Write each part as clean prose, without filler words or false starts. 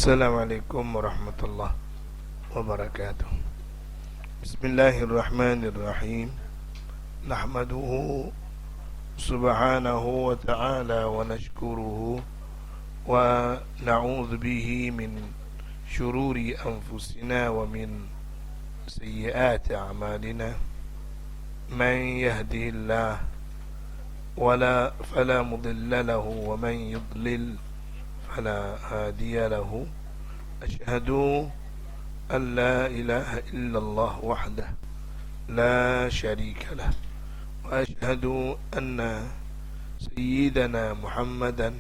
Assalamualaikum warahmatullahi wabarakatuh. Bismillahirrahmanirrahim. Nahmaduhu subhanahu wa ta'ala wa nashkuruhu wa na'udzu bihi min syururi anfusina wa min sayyiati a'malina. Man yahdihillahu fala mudilla lahu wa man yudlil فلا هادي له. أشهد أن لا إله إلا الله وحده لا شريك له وأشهد أن سيدنا محمدا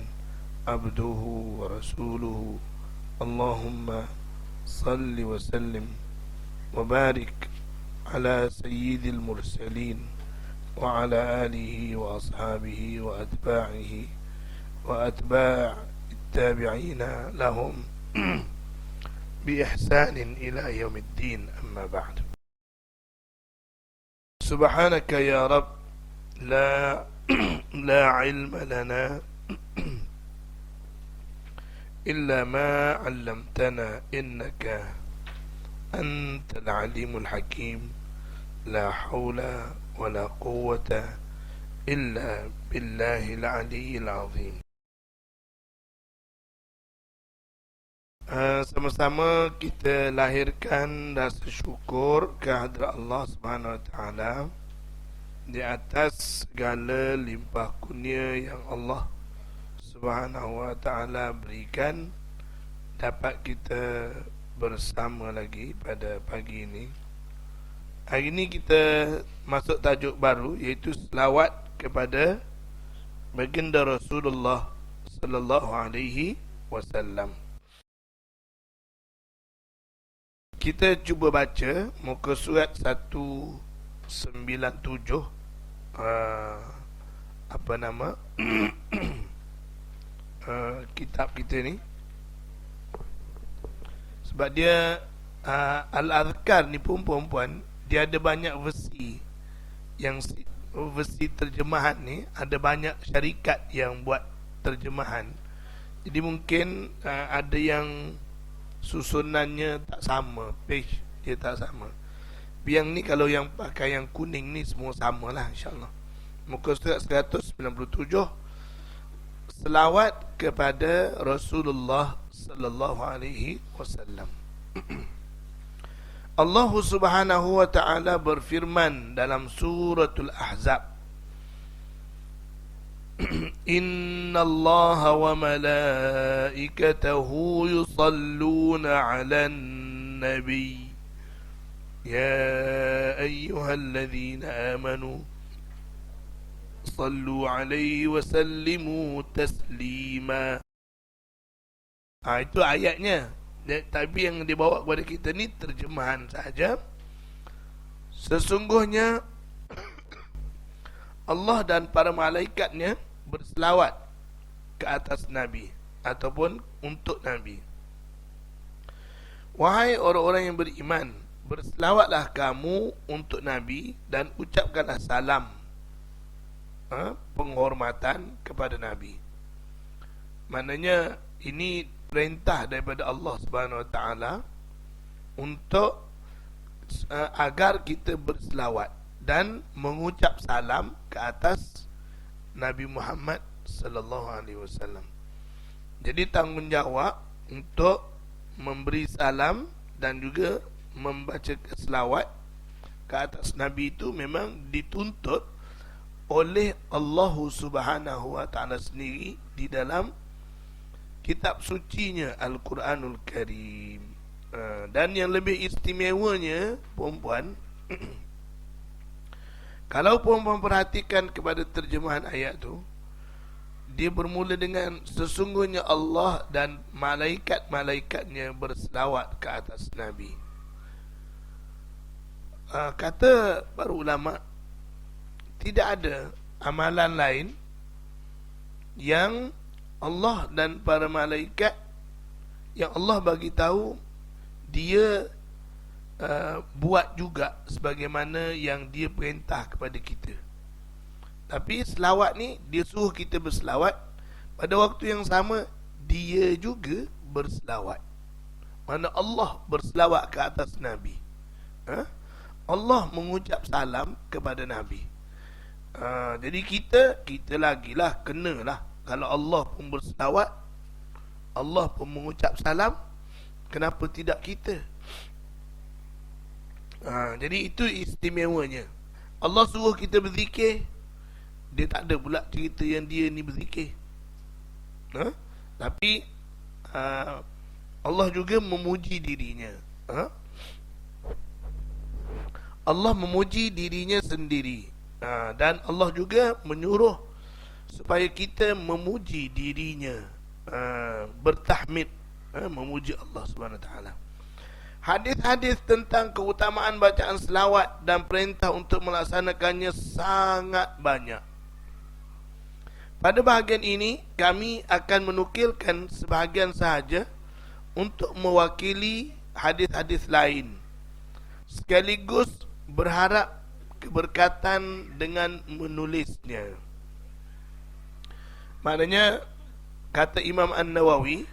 عبده ورسوله. اللهم صل وسلم وبارك على سيد المرسلين وعلى آله وأصحابه وأتباع التابعين لهم بإحسان إلى يوم الدين. أما بعد، سبحانك يا رب لا علم لنا إلا ما علمتنا إنك أنت العليم الحكيم. لا حول ولا قوة إلا بالله العلي العظيم. Sama-sama kita lahirkan rasa syukur kehadrat Allah Subhanahu Wa Taala di atas segala limpah kurnia yang Allah Subhanahu Wa Taala berikan, dapat kita bersama lagi pada pagi ini. Hari ini kita masuk tajuk baru, iaitu selawat kepada baginda Rasulullah sallallahu alaihi wasallam. Kita cuba baca muka surat 197, kitab kita ni. Sebab dia Al-Azkar ni pun, puan-puan, dia ada banyak versi. Yang versi terjemahan ni ada banyak syarikat yang buat terjemahan. Jadi mungkin ada yang susunannya tak sama, page dia tak sama. Yang ni kalau yang pakai yang kuning ni semua sama lah, insyaAllah. Muka surat 197, selawat kepada Rasulullah sallallahu alaihi wasallam. Allah Subhanahu wa ta'ala berfirman dalam suratul Ahzab, Inna Allah wa malaikatahu yusalluna ala nabi Ya ayyuhalladzina amanu sallu alaihi wa sallimu taslima. Itu ayatnya. Tapi yang dibawa kepada kita ni terjemahan saja. Sesungguhnya Allah dan para malaikatnya berselawat ke atas Nabi ataupun untuk Nabi. Wahai orang-orang yang beriman, berselawatlah kamu untuk Nabi dan ucapkanlah salam, penghormatan kepada Nabi. Maknanya ini perintah daripada Allah Subhanahu Wa Taala untuk agar kita berselawat dan mengucap salam ke atas Nabi Muhammad sallallahu alaihi wasallam. Jadi tanggungjawab untuk memberi salam dan juga membaca selawat ke atas Nabi itu memang dituntut oleh Allah Subhanahu Wa Taala sendiri di dalam kitab sucinya Al-Quranul Karim. Dan yang lebih istimewanya, puan-puan, kalau puan-puan perhatikan kepada terjemahan ayat tu, dia bermula dengan sesungguhnya Allah dan malaikat-malaikatnya berselawat ke atas Nabi. Kata para ulama, tidak ada amalan lain yang Allah dan para malaikat yang Allah bagi tahu dia buat juga sebagaimana yang dia perintah kepada kita. Tapi selawat ni dia suruh kita berselawat, pada waktu yang sama dia juga berselawat. Mana Allah berselawat ke atas Nabi. Ha? Allah mengucap salam kepada Nabi. Jadi kita lagilah kenalah. Kalau Allah pun berselawat, Allah pun mengucap salam, kenapa tidak kita? Jadi itu istimewanya. Allah suruh kita berzikir, dia tak ada pula cerita yang dia ni berzikir. Tapi Allah juga memuji dirinya. Allah memuji dirinya sendiri. Dan Allah juga menyuruh supaya kita memuji dirinya, bertahmid, memuji Allah Subhanahu Wa Taala. Hadis-hadis tentang keutamaan bacaan selawat dan perintah untuk melaksanakannya sangat banyak. Pada bahagian ini, kami akan menukilkan sebahagian sahaja untuk mewakili hadis-hadis lain, sekaligus berharap keberkatan dengan menulisnya. Maknanya, kata Imam An-Nawawi,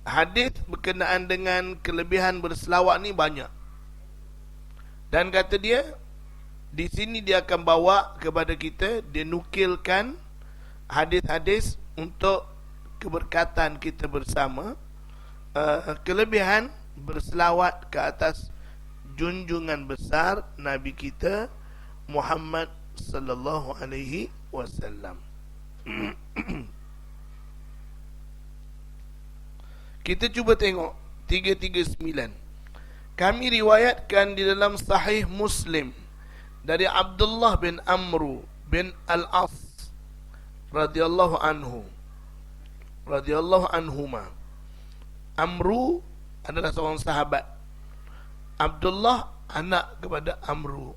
hadis berkenaan dengan kelebihan berselawat ni banyak. Dan kata dia, di sini dia akan bawa kepada kita, dia nukilkan hadis-hadis untuk keberkatan kita bersama, kelebihan berselawat ke atas junjungan besar Nabi kita Muhammad sallallahu alaihi wasallam. Kita cuba tengok 339. Kami riwayatkan di dalam Sahih Muslim dari Abdullah bin Amru bin Al-As radhiyallahu anhuma. Amru adalah seorang sahabat. Abdullah anak kepada Amru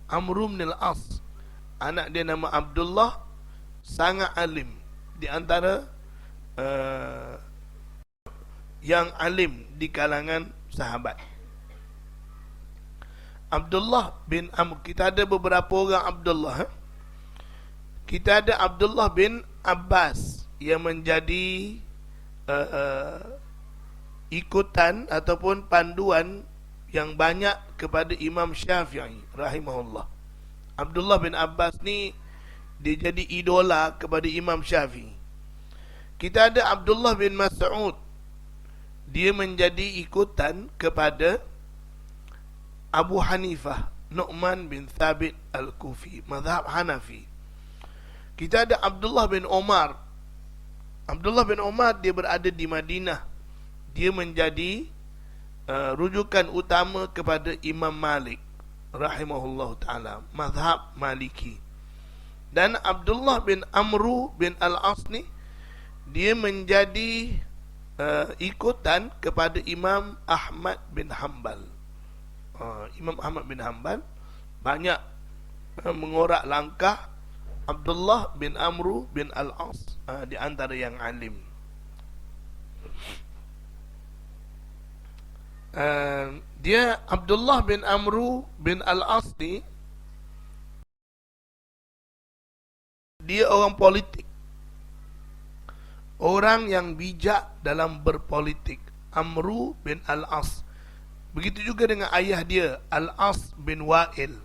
bin Al-As. Anak dia nama Abdullah, sangat alim, di antara yang alim di kalangan sahabat. Abdullah bin Amr. Kita ada beberapa orang Abdullah. Kita ada Abdullah bin Abbas yang menjadi ikutan ataupun panduan yang banyak kepada Imam Syafi'i rahimahullah. Abdullah bin Abbas ni dia jadi idola kepada Imam Syafi'i. Kita ada Abdullah bin Mas'ud, dia menjadi ikutan kepada Abu Hanifah, Nu'man bin Thabit Al-Kufi, mazhab Hanafi. Kita ada Abdullah bin Umar. Abdullah bin Umar dia berada di Madinah. Dia menjadi rujukan utama kepada Imam Malik rahimahullah ta'ala, mazhab Maliki. Dan Abdullah bin Amru bin Al-As ni, dia menjadi ikutan kepada Imam Ahmad bin Hanbal. Imam Ahmad bin Hanbal banyak mengorak langkah Abdullah bin Amru bin Al-As, di antara yang alim. Dia Abdullah bin Amru bin Al-As ni, dia orang politik, orang yang bijak dalam berpolitik. Amru bin Al-As. Begitu juga dengan ayah dia, Al-As bin Wa'il,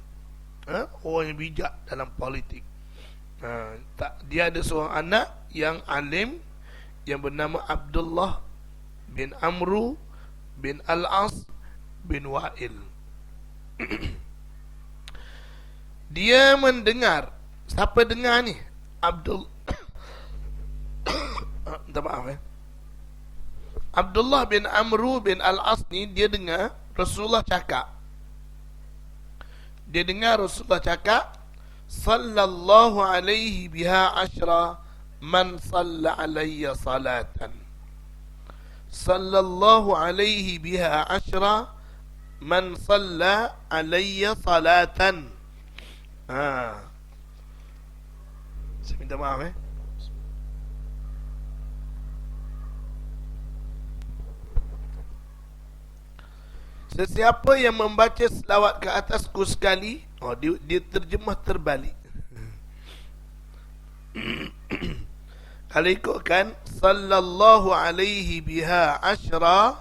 orang yang bijak dalam politik. Dia ada seorang anak yang alim yang bernama Abdullah bin Amru bin Al-As bin Wa'il. Dia mendengar. Siapa dengar ni? Minta maaf Abdullah bin Amru bin Al-As ni, dia dengar Rasulullah cakap. Dia dengar Rasulullah cakap, sallallahu alaihi biha ashra man salla alayya salatan. Sallallahu alaihi biha ashra man salla alayya salatan. Saya minta maaf Sesiapa yang membaca selawat ke atasku sekali, dia terjemah terbalik. Kalau ikutkan sallallahu alaihi biha ashra,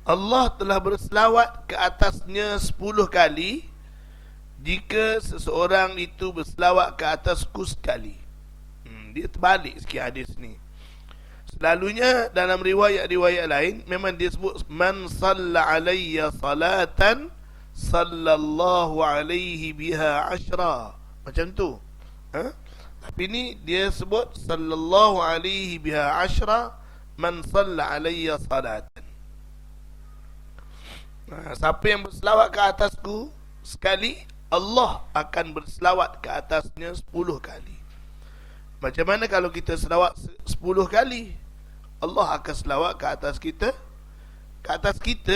Allah telah berselawat ke atasnya 10 kali jika seseorang itu berselawat ke atasku sekali. Dia terbalik sikit hadis ni. Selalunya dalam riwayat-riwayat lain memang dia sebut man salla alayya salatan sallallahu alaihi biha ashra. Macam tu. Ha? Tapi ni dia sebut sallallahu alaihi biha ashra man salla alayya salatan. Siapa yang berselawat ke atasku sekali, Allah akan berselawat ke atasnya 10 kali. Macam mana kalau kita selawat 10 kali, Allah akan selawat ke atas kita,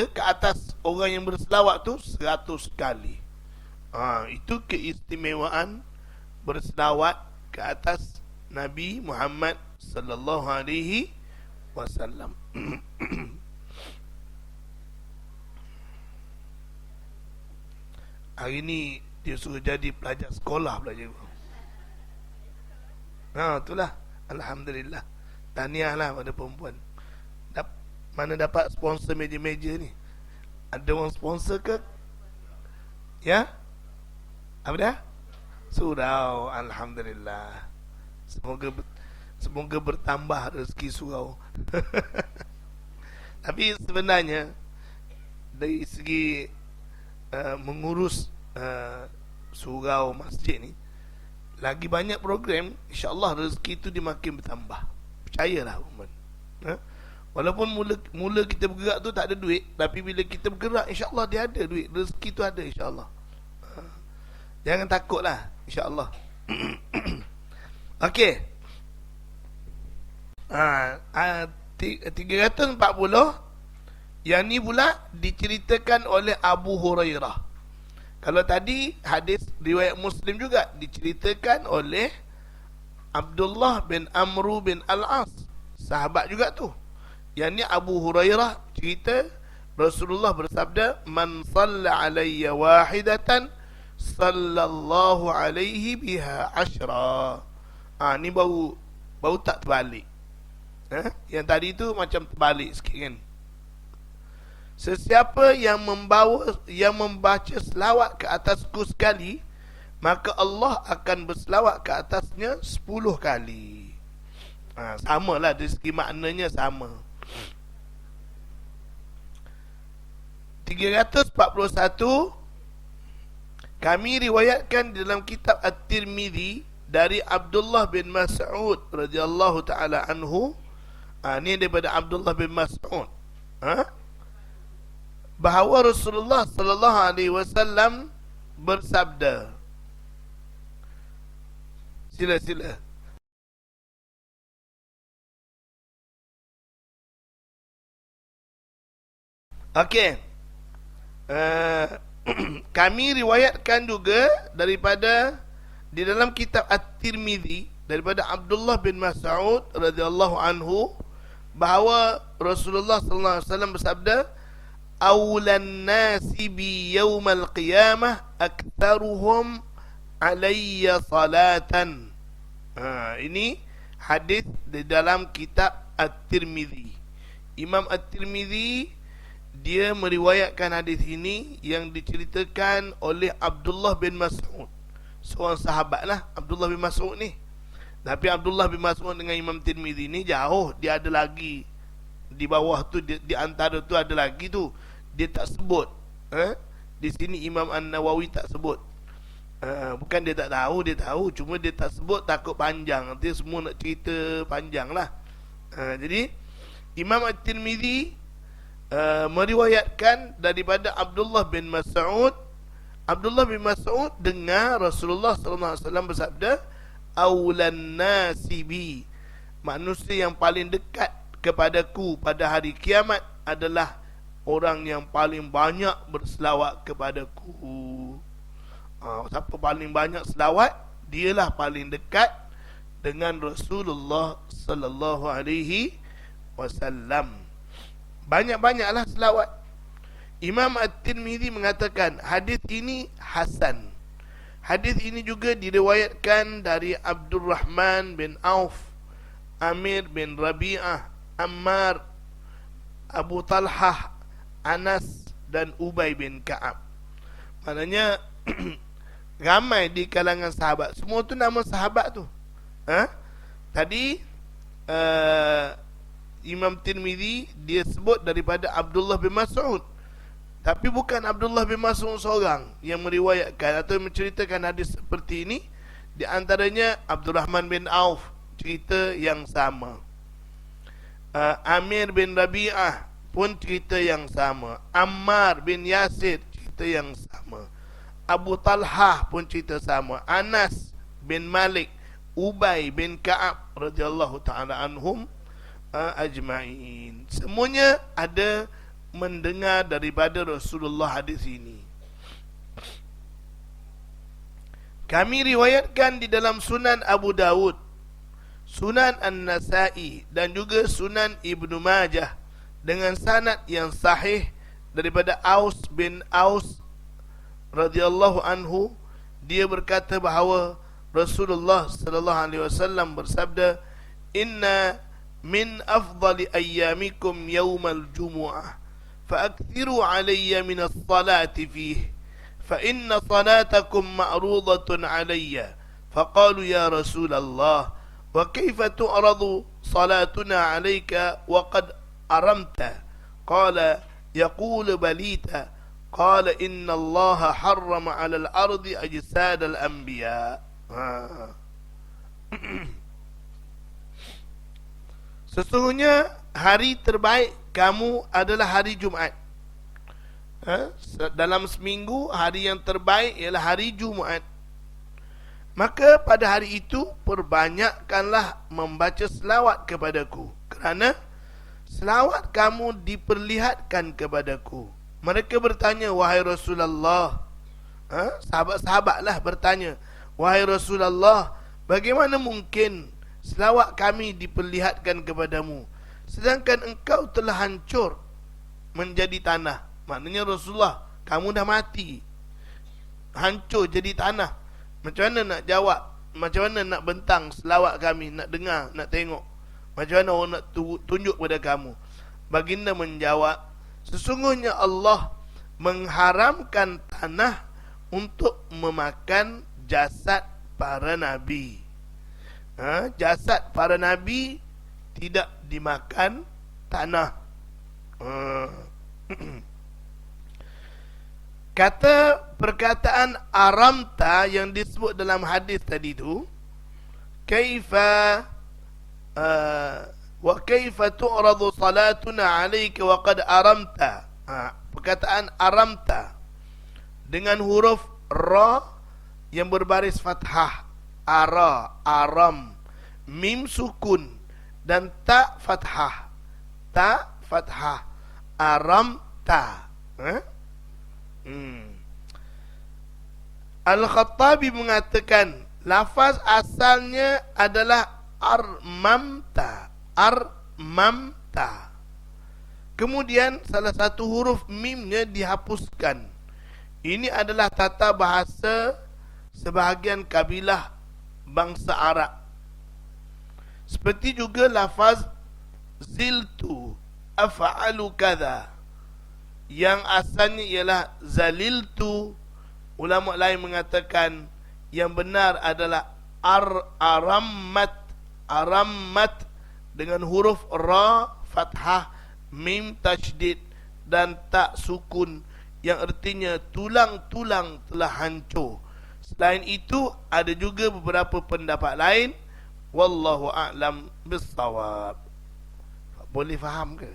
ke atas orang yang berselawat tu 100 kali. Itu keistimewaan berselawat ke atas Nabi Muhammad sallallahu alaihi wasallam. Hari ni dia suruh jadi pelajar sekolah pula cikgu. Itulah. Alhamdulillah. Tahniah lah pada perempuan. Mana dapat sponsor meja-meja ni? Ada orang sponsor ke? Ya? Apa dia? Surau. Alhamdulillah. Semoga bertambah rezeki surau. Tapi sebenarnya dari segi mengurus surau masjid ni, lagi banyak program, insya-Allah rezeki tu dia makin bertambah. Percayalah umat. Walaupun mula kita bergerak tu tak ada duit, tapi bila kita bergerak insya-Allah dia ada duit, rezeki tu ada insya-Allah. Jangan takutlah insya-Allah. Okey. 340 yang ni pula diceritakan oleh Abu Hurairah. Kalau tadi hadis riwayat Muslim juga diceritakan oleh Abdullah bin Amru bin Al-As, sahabat juga tu. Yang ni Abu Hurairah cerita Rasulullah bersabda, man salla alayya wahidatan sallallahu alaihi biha ashra. Ni baru tak terbalik. Yang tadi tu macam terbalik sikit kan. Sesiapa yang membaca selawat ke atasku sekali, maka Allah akan berselawat ke atasnya 10 kali. Samalah dari segi maknanya sama. 341 kami riwayatkan di dalam kitab At-Tirmidzi dari Abdullah bin Mas'ud radhiyallahu taala anhu. Ni daripada Abdullah bin Mas'ud. Bahawa Rasulullah sallallahu alaihi wasallam bersabda. Sila. Okey. Kami riwayatkan juga daripada di dalam kitab At-Tirmidzi daripada Abdullah bin Mas'ud radhiyallahu anhu bahawa Rasulullah sallallahu alaihi wasallam bersabda, awlan nasi bi yaumal qiyamah aktsaruhum alayya salatan. Ini hadis di dalam kitab At-Tirmidzi. Imam At-Tirmidzi dia meriwayatkan hadis ini yang diceritakan oleh Abdullah bin Mas'ud, seorang sahabat lah Abdullah bin Mas'ud ni. Tapi Abdullah bin Mas'ud dengan Imam Tirmidzi ni jauh, dia ada lagi di bawah tu, di antara tu ada lagi tu, dia tak sebut. Di sini Imam An-Nawawi tak sebut. Bukan dia tak tahu, dia tahu, cuma dia tak sebut takut panjang. Nanti semua nak cerita panjang lah. Jadi Imam At-Tirmidzi meriwayatkan daripada Abdullah bin Mas'ud. Abdullah bin Mas'ud dengar Rasulullah sallallahu alaihi wasallam bersabda, awlan nasi bi, manusia yang paling dekat kepadaku pada hari kiamat adalah orang yang paling banyak berselawat kepadaku. Siapa paling banyak selawat, dialah paling dekat dengan Rasulullah sallallahu alaihi wasallam. Banyak-banyaklah selawat. Imam At-Tirmidzi mengatakan hadis ini hasan. Hadis ini juga diriwayatkan dari Abdurrahman bin Auf, Amir bin Rabi'ah, Ammar, Abu Talhah, Anas dan Ubay bin Ka'ab. Maknanya ramai di kalangan sahabat. Semua tu nama sahabat tu. Ha? Tadi Imam Tirmizi dia sebut daripada Abdullah bin Mas'ud. Tapi bukan Abdullah bin Mas'ud seorang yang meriwayatkan atau menceritakan hadis seperti ini. Di antaranya Abdurrahman bin Auf, cerita yang sama. Amir bin Rabi'ah pun cerita yang sama. Ammar bin Yasir cerita yang sama. Abu Talhah pun cerita sama. Anas bin Malik, Ubay bin Ka'ab radhiyallahu ta'ala anhum ajma'in. Semuanya ada mendengar daripada Rasulullah hadis ini. Kami riwayatkan di dalam Sunan Abu Dawud, Sunan An-Nasai dan juga Sunan Ibnu Majah dengan sanad yang sahih daripada Aus bin Aus radhiyallahu anhu. Dia berkata bahawa Rasulullah sallallahu alaihi wasallam bersabda, "Inna min afdali ayyamikum yawmal jumu'ah fa'akthiru alayya min as-salati fihi fa inna salatakum ma'rudatun alayya." Faqalu ya Rasulullah wa kayfa tu'radu salatuna alayka wa qad aramta? Qala yaqulu balita. Qala inna Allah harrama 'ala al-ardi ajsad al-anbiya. Sesungguhnya hari terbaik kamu adalah hari Jumaat. Dalam seminggu hari yang terbaik ialah hari Jumaat. Maka pada hari itu perbanyakkanlah membaca selawat kepadaku, kerana selawat kamu diperlihatkan kepadaku. Mereka bertanya, wahai Rasulullah, sahabat-sahabatlah bertanya, wahai Rasulullah, bagaimana mungkin selawat kami diperlihatkan kepadamu, sedangkan engkau telah hancur menjadi tanah? Maknanya Rasulullah, kamu dah mati, hancur jadi tanah. Macam mana nak jawab? Macam mana nak bentang selawat kami, nak dengar, nak tengok? Macam mana orang nak tunjuk pada kamu? Baginda menjawab, sesungguhnya Allah mengharamkan tanah untuk memakan jasad para nabi. Jasad para nabi tidak dimakan tanah. Kata perkataan aramta yang disebut dalam hadis tadi tu, kaifa wa kaifa tu'radu salatuna alayka wa qad aramta. Perkataan aramta dengan huruf ra yang berbaris fathah, ara, aram, mim sukun dan ta fathah, aramta. Al-Khattabi mengatakan lafaz asalnya adalah armamta. Kemudian salah satu huruf mimnya dihapuskan. Ini adalah tata bahasa sebahagian kabilah bangsa Arab. Seperti juga lafaz ziltu, af'alu kadha, yang asalnya ialah zaliltu. Ulama lain mengatakan yang benar adalah arammat dengan huruf ra fathah, mim tasydid dan ta sukun, yang artinya tulang-tulang telah hancur. Selain itu ada juga beberapa pendapat lain. Wallahu a'lam bissawab. Boleh faham ke?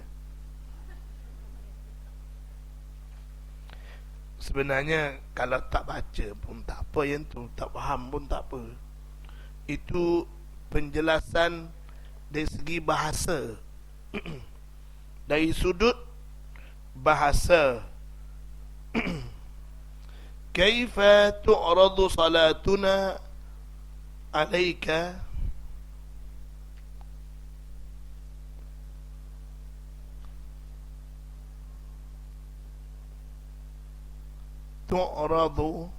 Sebenarnya kalau tak baca pun tak apa, yang tu tak faham pun tak apa. Itu penjelasan dari segi bahasa. Dari sudut bahasa. Kaifa tu'radu salatuna alayka, tu'radu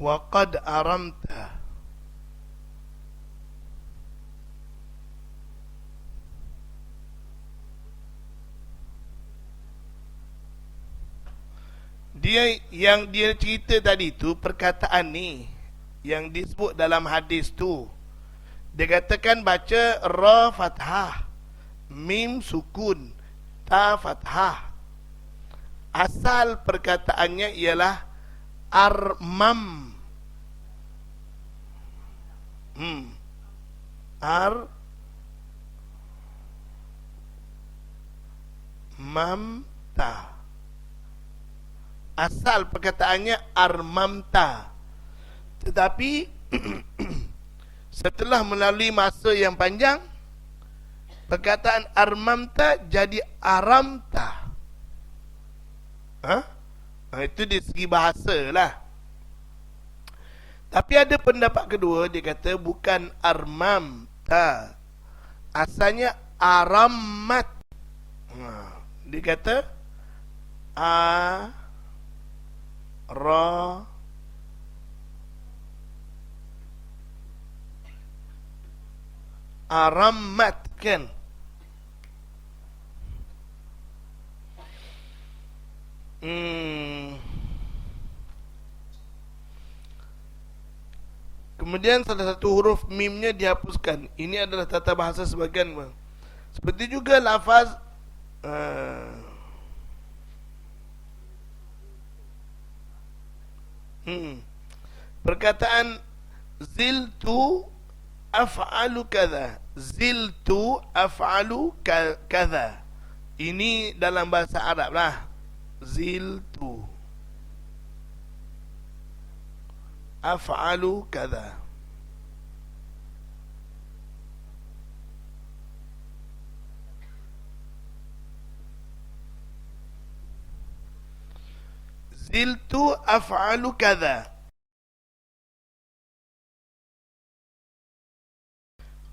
wa qad aramta. Dia yang dia cerita tadi tu, perkataan ni yang disebut dalam hadis tu, dia katakan baca ra fathah, mim sukun, ta fathah. Asal perkataannya ialah armam. Armamta. Asal perkataannya armamta. Tetapi setelah melalui masa yang panjang, perkataan armamta jadi aramta. Itu di segi bahasa lah. Tapi ada pendapat kedua, dia kata bukan armamta, asalnya aramat. Dia kata aramat kan. Kemudian salah satu huruf mimnya dihapuskan. Ini adalah tata bahasa sebagian. Seperti juga lafaz perkataan ziltu af'alu kadha. Ziltu af'alu kadha. Ini dalam bahasa Arab lah. Ziltu af'alu kadha. Ziltu af'alu kadha.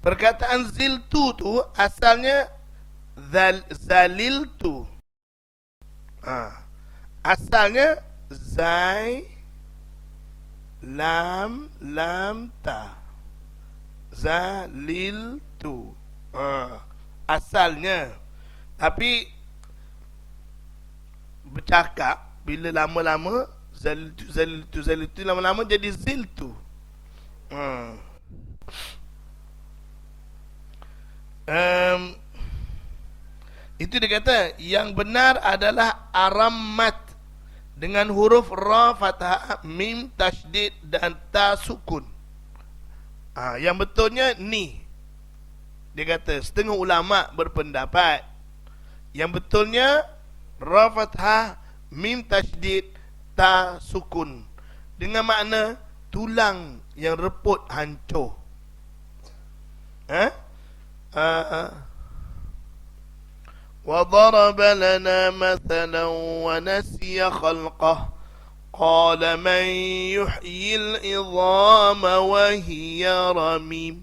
Perkataan ziltu tu asalnya zaliltu. Asalnya zai lam ta. Zaliltu. Asalnya. Tapi bercakap bila lama-lama zaliltu lama-lama jadi ziltu. Itu dia kata yang benar adalah aramat dengan huruf ra fathah, mim tasydid dan ta sukun. Yang betulnya ni. Dia kata setengah ulama berpendapat yang betulnya ra fathah, mim tasydid, ta sukun, dengan makna tulang yang reput hancur. وضرب لنا مثلا ونسي خلقه قال من يحيي العظام وهي رميم.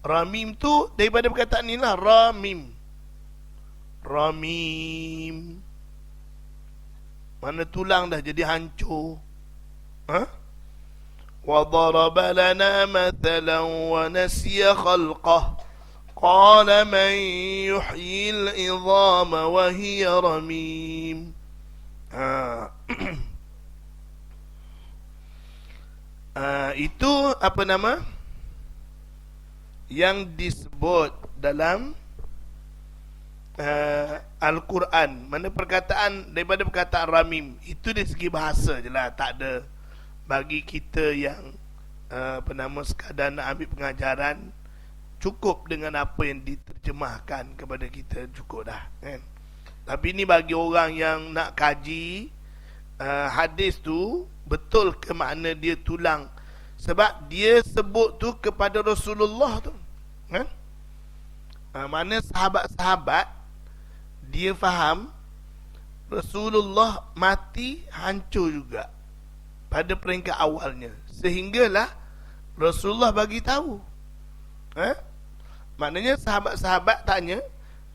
Ramim tu daripada perkataan ni lah, ramim. Mana tulang dah jadi hancur. وضرب لنا مثلا ونسي خلقه قال من يحيي العظام وهي رميم. Itu apa nama yang disebut dalam Al-Quran. Mana perkataan daripada perkataan ramim itu dari segi bahasa je lah, tak ada bagi kita yang sekadar nak ambil pengajaran. Cukup dengan apa yang diterjemahkan kepada kita, cukup dah kan? Tapi ni bagi orang yang nak kaji hadis tu, betul ke makna dia tulang. Sebab dia sebut tu kepada Rasulullah tu kan? Mana sahabat-sahabat dia faham Rasulullah mati hancur juga pada peringkat awalnya, sehinggalah Rasulullah bagi tahu. Maknanya sahabat-sahabat tanya,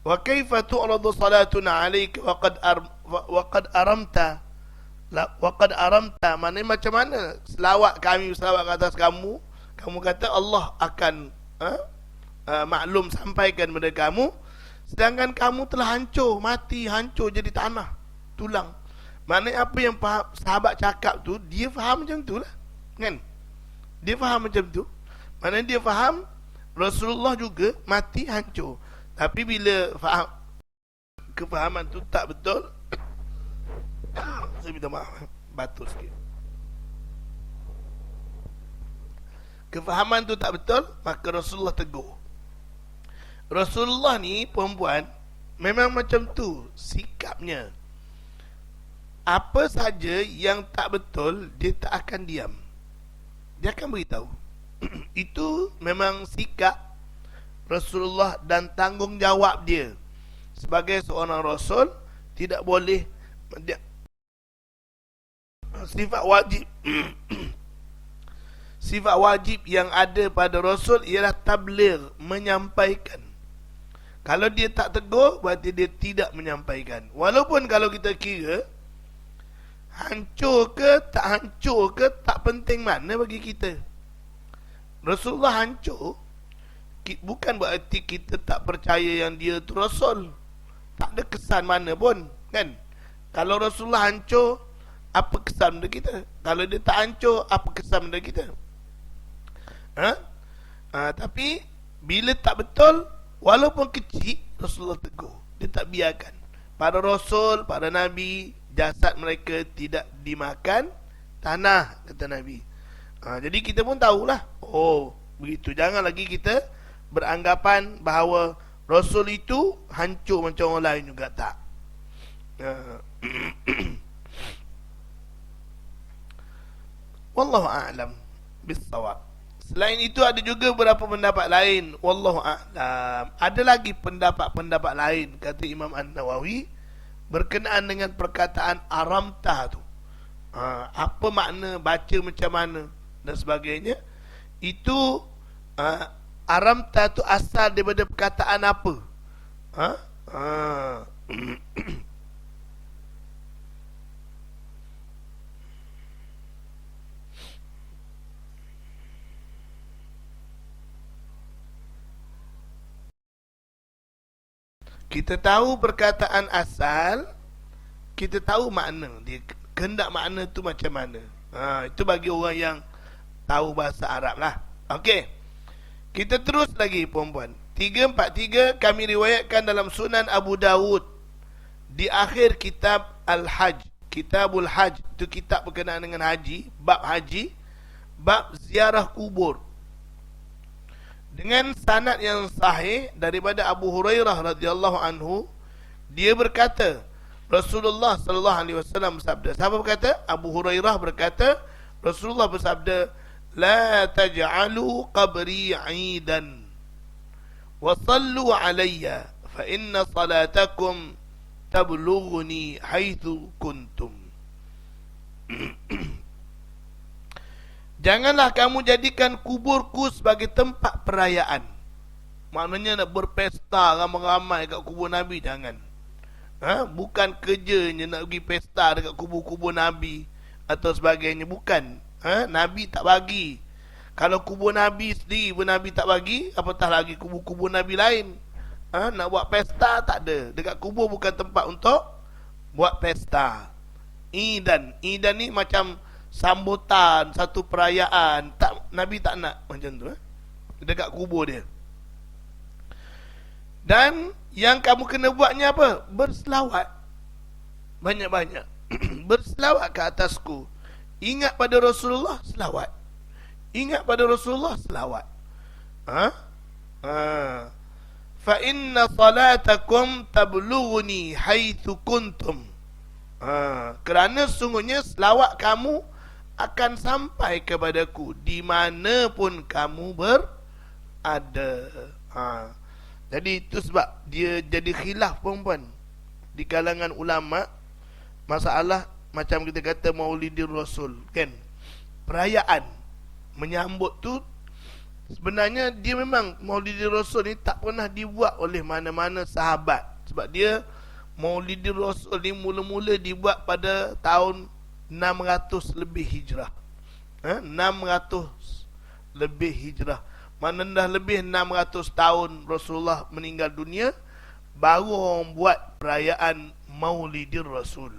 wa kaifa tu'radu salatuna 'alaika wa qad aramta. Waqad aramta, maknanya macam mana selawat kami selawat ke atas kamu, kamu kata Allah akan maklum sampaikan kepada kamu, sedangkan kamu telah hancur, mati, hancur jadi tanah, tulang. Maknanya apa yang sahabat cakap tu, dia faham macam tu lah, kan? Dia faham macam tu. Maknanya dia faham Rasulullah juga mati, hancur. Tapi bila faham, kefahaman tu tak betul, saya minta maaf, batuk sikit. Kefahaman tu tak betul, maka Rasulullah tegur. Rasulullah ni perempuan memang macam tu sikapnya. Apa saja yang tak betul, dia tak akan diam. Dia akan beritahu. Itu memang sikap Rasulullah dan tanggungjawab dia sebagai seorang Rasul. Tidak boleh dia, sifat wajib sifat wajib yang ada pada Rasul ialah tabligh, menyampaikan. Kalau dia tak tegur, berarti dia tidak menyampaikan. Walaupun kalau kita kira hancur ke tak penting mana bagi kita. Rasulullah hancur bukan berarti kita tak percaya yang dia tu Rasul. Tak ada kesan mana pun, kan? Kalau Rasulullah hancur, apa kesan benda kita? Kalau dia tak hancur, apa kesan benda kita? Tapi bila tak betul, walaupun kecil, Rasulullah tegur. Dia tak biarkan. Para Rasul, para Nabi, jasad mereka tidak dimakan tanah, kata Nabi. Jadi kita pun tahulah, oh begitu. Jangan lagi kita beranggapan bahawa Rasul itu hancur macam orang lain juga. Tak. Wallahu a'lam bissawab. Selain itu ada juga beberapa pendapat lain. Wallahu a'lam. Ada lagi pendapat-pendapat lain, kata Imam An-Nawawi, berkenaan dengan perkataan aramta tu. Apa makna, baca macam mana dan sebagainya. Itu aramta tu asal daripada perkataan apa? Kita tahu perkataan asal, kita tahu makna dia, kehendak makna tu macam mana. Itu bagi orang yang tahu bahasa Arab lah. Okey, kita terus lagi perempuan. 343 kami riwayatkan dalam Sunan Abu Dawud di akhir kitab Al-Hajj, Kitabul Hajj. Itu kitab berkenaan dengan haji, bab ziarah kubur, dengan sanad yang sahih daripada Abu Hurairah radhiyallahu anhu. Dia berkata, Rasulullah sallallahu alaihi wasallam bersabda. Siapa berkata? Abu Hurairah berkata, Rasulullah bersabda, la taj'alu qabri 'idan wa sallu 'alayya fa inna salatakum tablughuni haitsu kuntum. Janganlah kamu jadikan kuburku sebagai tempat perayaan. Maknanya nak berpesta ramai-ramai kat kubur Nabi, jangan. Bukan kerjanya nak pergi pesta dekat kubur-kubur Nabi atau sebagainya, bukan. Nabi tak bagi. Kalau kubur Nabi sendiri pun Nabi tak bagi, apatah lagi kubur-kubur Nabi lain. Nak buat pesta tak ada. Dekat kubur bukan tempat untuk buat pesta. Idan ni macam sambutan, satu perayaan. Tak, Nabi tak nak macam tu dekat kubur dia. Dan yang kamu kena buatnya apa? Berselawat banyak-banyak. Berselawat ke atasku. Ingat pada Rasulullah, selawat. Ingat pada Rasulullah, selawat. Fa inna salatakum tablughuni haitsu kuntum. Kerana sungguhnya selawat kamu akan sampai kepadaku di mana pun kamu berada. Jadi itu sebab dia jadi khilaf perempuan di kalangan ulama, masalah macam kita kata Maulidir Rasul, kan? Perayaan menyambut tu sebenarnya dia memang Maulidir Rasul ni tak pernah dibuat oleh mana-mana sahabat. Sebab dia Maulidir Rasul ni mula-mula dibuat pada tahun 600 lebih hijrah. 600 lebih hijrah. Mana dah lebih 600 tahun Rasulullah meninggal dunia, baru orang buat perayaan Maulidir Rasul.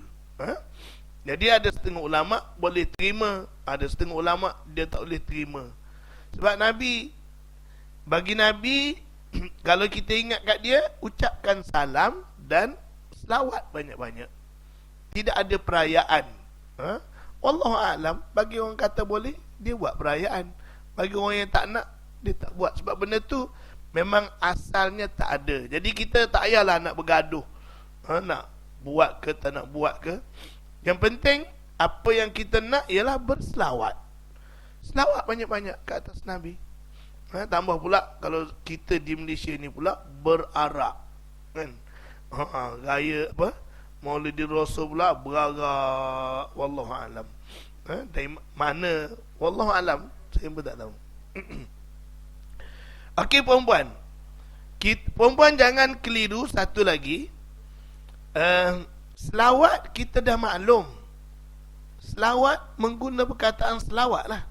Jadi ada setengah ulama boleh terima, ada setengah ulama dia tak boleh terima. Sebab Nabi, bagi Nabi kalau kita ingat kat dia, ucapkan salam dan selawat banyak-banyak. Tidak ada perayaan. Wallahu a'lam. Bagi orang kata boleh, dia buat perayaan. Bagi orang yang tak nak, dia tak buat. Sebab benda tu memang asalnya tak ada. Jadi kita tak payahlah nak bergaduh, nak buat ke tak nak buat ke. Yang penting apa yang kita nak ialah berselawat. Selawat banyak-banyak ke atas Nabi. Tambah pula kalau kita di Malaysia ni pula berarak, kan? Raya apa? Maulidir Rasul pula berarak. Wallahu alam. Dari mana? Wallahu alam. Saya pun tak tahu. Okey perempuan. Perempuan jangan keliru satu lagi. Selawat kita dah maklum. Selawat mengguna perkataan selawat lah.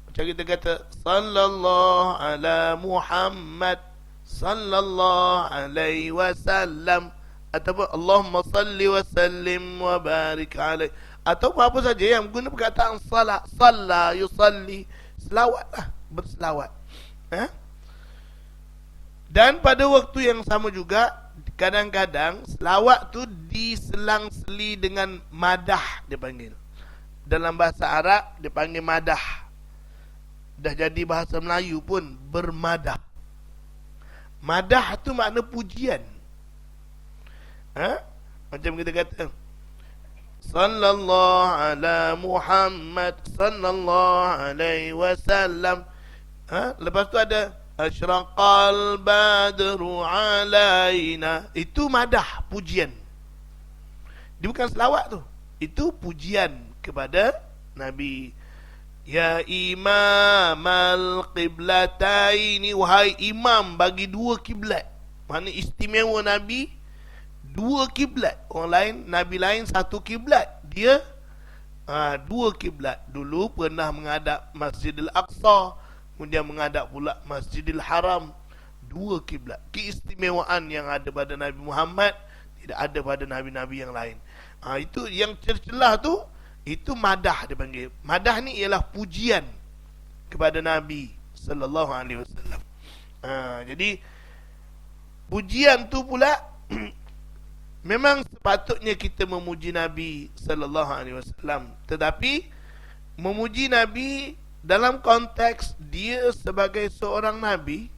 Macam kita kata sallallahu ala Muhammad sallallahu alaihi wasallam, ataupun Allahumma salli wa sallim wa barik alaihi, atau apa saja yang guna perkataan salat, salla yusalli, selawat lah, berselawat. Dan pada waktu yang sama juga, kadang-kadang selawat tu diselang-seli dengan madah, dia panggil. Dalam bahasa Arab dia panggil madah. Dah jadi bahasa Melayu pun bermadah. Madah tu makna pujian. Macam kita kata sallallahu ala Muhammad sallallahu alaihi wasallam. Lepas tu ada asyraqal badru alaina. Itu madah, pujian. Dia bukan selawat tu. Itu pujian kepada Nabi. Ya imam al-qiblataini, wahai imam bagi dua kiblat. Mana istimewa Nabi, dua kiblat. Orang lain, Nabi lain satu kiblat, dia dua kiblat. Dulu pernah menghadap Masjidil Aqsa, kemudian menghadap pula Masjidil Haram. Dua kiblat. Keistimewaan yang ada pada Nabi Muhammad tidak ada pada Nabi-Nabi yang lain. Itu yang tercelah tu, itu madah dia panggil. Madah ni ialah pujian kepada Nabi sallallahu alaihi wasallam. Jadi pujian tu pula memang sepatutnya kita memuji Nabi sallallahu alaihi wasallam, tetapi memuji Nabi dalam konteks dia sebagai seorang nabi.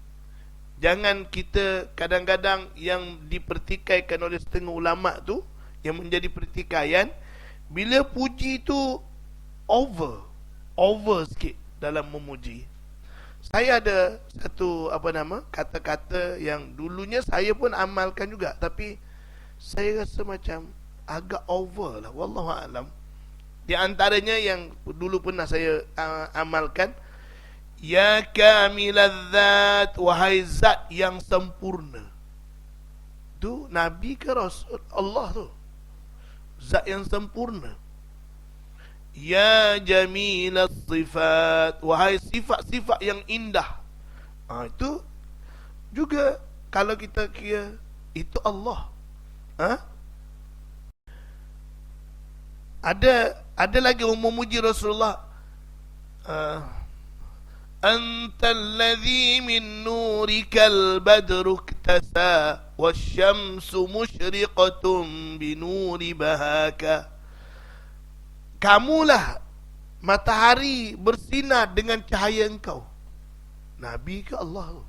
Jangan kita kadang-kadang yang dipertikaikan oleh setengah ulama tu, yang menjadi pertikaian, bila puji tu over sikit dalam memuji. Saya ada satu kata-kata yang dulunya saya pun amalkan juga, tapi saya rasa macam agak over lah, wallahu alam. Di antaranya yang dulu pernah saya amalkan, ya kamilaz zat, wahai zat yang sempurna. Tu Nabi ke Rasul Allah tu? Zat yang sempurna. Ya jamilaz sifat, wahai sifat-sifat yang indah. Itu juga kalau kita kira itu Allah. Ada lagi orang memuji Rasulullah. Antallazi min nurikal badru iktasa wasyamsu musyriqatun binuri bahaka. Kamulah matahari bersinar dengan cahaya engkau. Nabi ke Allah tu?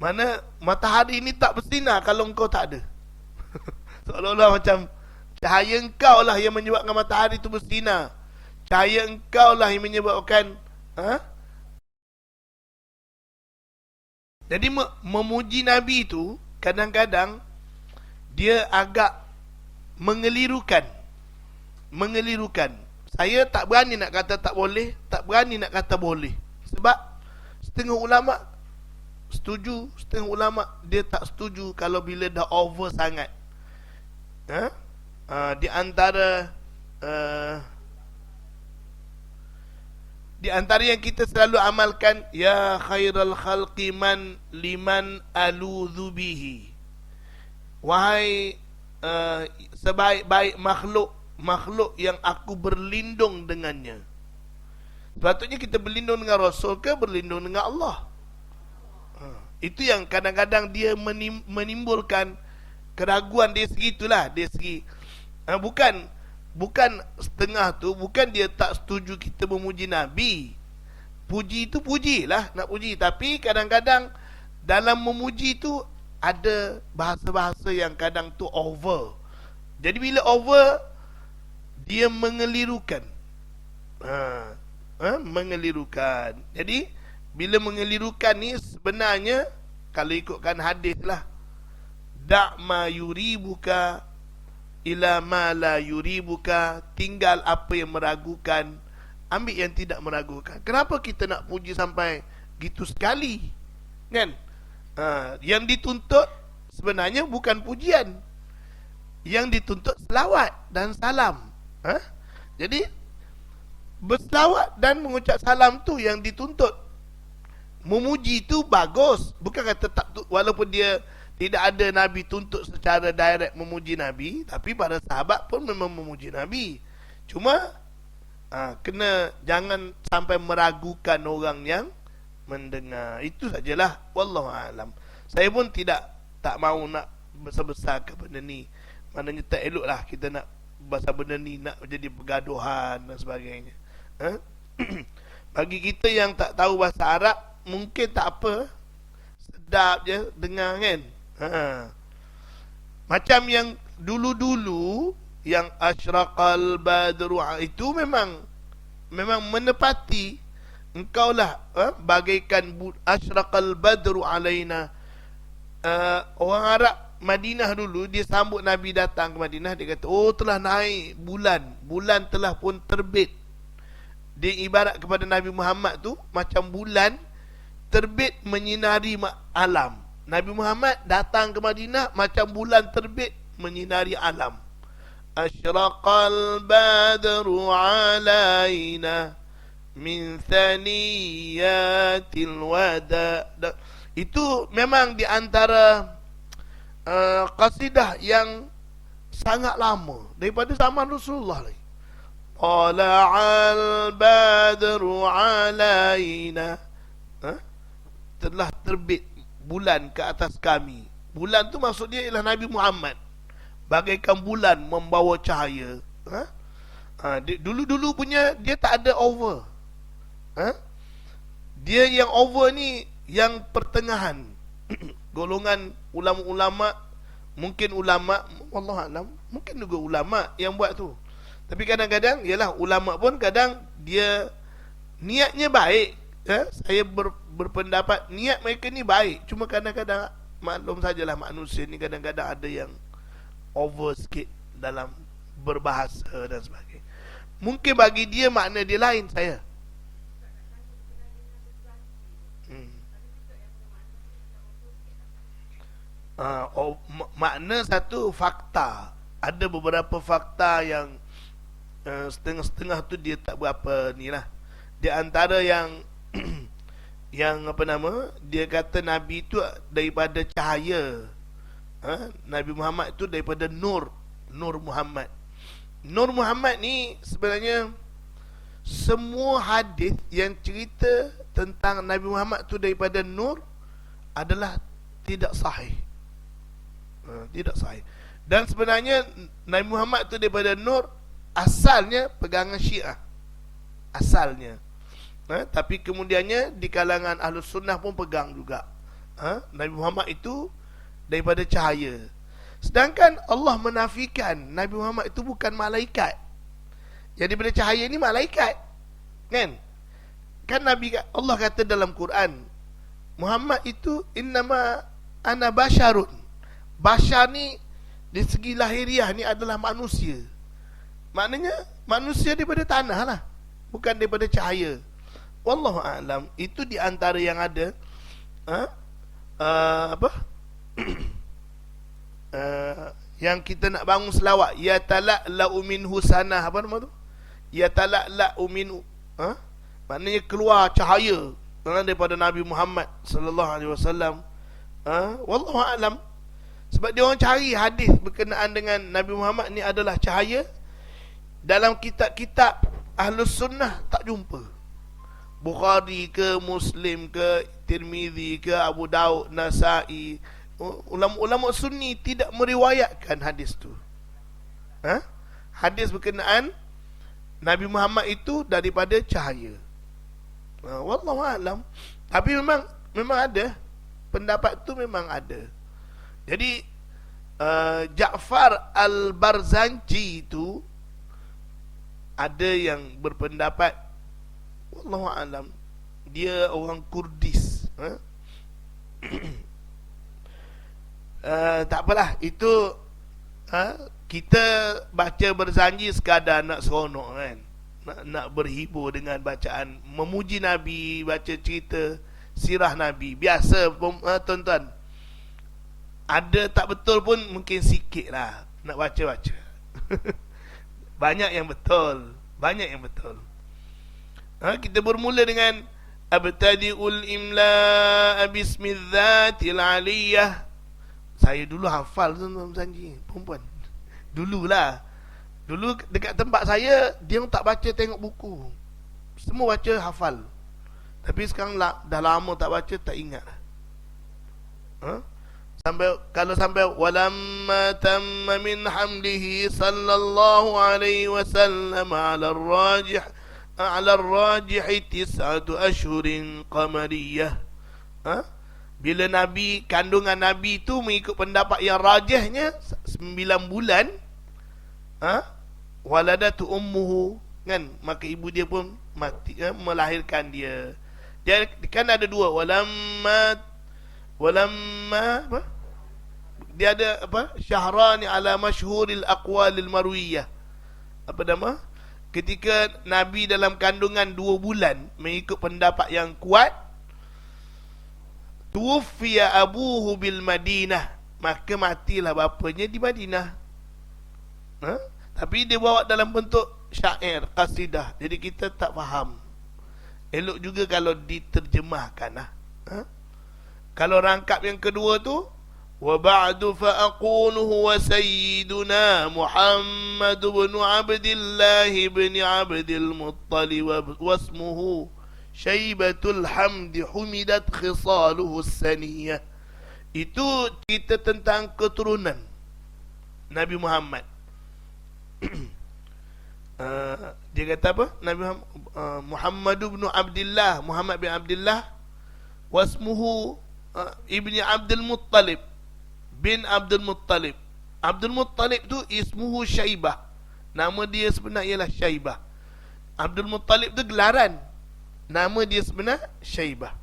Mana matahari ini tak bersinar kalau engkau tak ada. Seolah-olah macam cahaya engkau lah yang menyebabkan matahari itu bersinar. Cahaya engkau lah yang menyebabkan Jadi memuji Nabi itu kadang-kadang dia agak mengelirukan. Saya tak berani nak kata tak boleh, tak berani nak kata boleh. Sebab setengah ulama setuju, setengah ulama dia tak setuju kalau bila dah over sangat. Ha? Di antara di antara yang kita selalu amalkan, ya khairal khalqi man liman aludhu bihi. Wahai sebaik-baik makhluk yang aku berlindung dengannya. Sepatutnya kita berlindung dengan Rasul ke berlindung dengan Allah? Itu yang kadang-kadang dia menimbulkan keraguan dari segi itulah, dari segi bukan setengah tu, bukan dia tak setuju kita memuji Nabi. Puji itu pujilah, nak puji, tapi kadang-kadang dalam memuji tu ada bahasa-bahasa yang kadang tu over. Jadi bila over, dia mengelirukan. Mengelirukan. Jadi bila mengelirukan ni sebenarnya kalau ikutkan hadis lah, da' ma yuribuka ila ma la yuribuka, tinggal apa yang meragukan, ambil yang tidak meragukan. Kenapa kita nak puji sampai gitu sekali? Kan? Yang dituntut sebenarnya bukan pujian. Yang dituntut selawat dan salam. Jadi berselawat dan mengucap salam tu yang dituntut. Memuji tu bagus, bukan kata tak, walaupun dia tidak ada Nabi tuntut secara direct memuji Nabi, tapi para sahabat pun memang memuji Nabi. Cuma kena jangan sampai meragukan orang yang mendengar. Itu sajalah, wallahu alam. Saya pun tak mahu nak besar-besar ke benda ni. Maknanya tak elok lah kita nak bahasa benda ni, nak jadi pergaduhan dan sebagainya. Bagi kita yang tak tahu bahasa Arab, mungkin tak apa, sedap je dengar kan. Macam yang dulu-dulu yang asyraqal badru, itu memang menepati. Engkau lah bagaikan asyraqal badru alaina. Orang Arab Madinah dulu, dia sambut Nabi datang ke Madinah, dia kata, oh telah naik bulan telah pun terbit. Dia ibarat kepada Nabi Muhammad tu macam bulan terbit menyinari alam. Nabi Muhammad datang ke Madinah macam bulan terbit menyinari alam. Asyraqal badru alaina min thaniyatil wada. Itu memang di antara qasidah yang sangat lama daripada zaman Rasulullah lagi. Tala'al badru alaina, telah terbit bulan ke atas kami. Bulan tu maksud dia ialah Nabi Muhammad, bagaikan bulan membawa cahaya. Dulu-dulu punya dia tak ada over. Dia yang over ni yang pertengahan. Golongan ulama-ulama, mungkin ulama, wallahualam, mungkin juga ulama yang buat tu. Tapi kadang-kadang, yalah, ulama pun kadang dia niatnya baik. Saya berpendapat niat mereka ni baik. Cuma kadang-kadang, maklum sajalah manusia ni kadang-kadang ada yang over sikit dalam berbahasa dan sebagainya. Mungkin bagi dia makna dia lain saya. Makna satu fakta. Ada beberapa fakta yang setengah-setengah tu dia tak berapa ni lah. Di antara yang yang apa nama, dia kata Nabi tu daripada cahaya. Nabi Muhammad tu daripada Nur Muhammad. Nur Muhammad ni sebenarnya semua hadis yang cerita tentang Nabi Muhammad tu daripada Nur adalah tidak sahih. Tidak sahih. Dan sebenarnya Nabi Muhammad tu daripada Nur asalnya pegangan Syiah. Asalnya. Tapi kemudiannya di kalangan Ahlus Sunnah pun pegang juga. Nabi Muhammad itu daripada cahaya. Sedangkan Allah menafikan Nabi Muhammad itu bukan malaikat. Jadi daripada cahaya ni malaikat. Kan? Kan Nabi, Allah kata dalam Quran, Muhammad itu innama ana basyarun. Bashar ni di segi lahiriah ni adalah manusia. Maknanya manusia daripada tanah lah, bukan daripada cahaya. Wallahu a'lam. Itu di antara yang ada yang kita nak bangun selawat, ya tala'la'u min husanah, apa nama tu? Ya tala'la'u min, maknanya keluar cahaya daripada Nabi Muhammad sallallahu alaihi wasallam. Wallahu alam. Sebab dia orang cari hadis berkenaan dengan Nabi Muhammad ni adalah cahaya. Dalam kitab-kitab Ahlus Sunnah tak jumpa. Bukhari ke, Muslim ke, Tirmizi ke, Abu Daud, Nasai, ulama-ulama Sunni tidak meriwayatkan hadis tu. Hadis berkenaan Nabi Muhammad itu daripada cahaya. Wallahu alam. Tapi memang ada pendapat tu, memang ada. Jadi Ja'far Al-Barzanji itu ada yang berpendapat, wallahu alam, dia orang Kurdis. Tak apalah, itu kita baca berzanji sekadar nak seronok kan, nak berhibur dengan bacaan memuji Nabi, baca cerita sirah Nabi. Biasa tuan-tuan, ada tak betul pun mungkin sikit lah nak baca-baca. Banyak yang betul, banyak yang betul. Kita bermula dengan abtadi'ul imla bismidzatil aliyah. Saya dulu hafal tuan-tuan berzanji, perempuan. Dululah. Dulu dekat tempat saya, dia tak baca tengok buku. Semua baca hafal. Tapi sekarang dah lama tak baca, tak ingat. Sampai walamma tamma min hamlihi sallallahu alaihi wasallam ala ar-rajih 9 ashhurin qamariyah. Bila Nabi, kandungan Nabi tu mengikut pendapat yang rajihnya 9 bulan, waladatu ummuhu, kan, maka ibu dia pun mati, melahirkan dia. Dia kan ada dua, walamma apa? Dia ada apa? Syahrani ala masyhuril aqwalil marwiyah. Apa nama? Ketika Nabi dalam kandungan 2 bulan mengikut pendapat yang kuat, tuwfiya abuhu bil Madinah, maka matilah bapanya di Madinah. Tapi dia bawa dalam bentuk syair, qasidah. Jadi kita tak faham. Elok juga kalau diterjemahkan. Kalau rangkap yang kedua tu, wa ba'du fa aqulu huwa sayyiduna Muhammad bin Abdullah bin Abdul Muttalib wasmuhu Syaibatul Hamdi humidat khisaluhu saniyah. Itu cerita tentang keturunan Nabi Muhammad. Dia kata apa? Nabi Muhammad bin Abdullah, Muhammad bin Abdullah, wasmuhu ibni Abdul Muttalib bin Abdul Muttalib. Abdul Muttalib tu ismuhu Syaibah. Nama dia sebenar ialah Syaibah. Abdul Muttalib tu gelaran, nama dia sebenar Syaibah.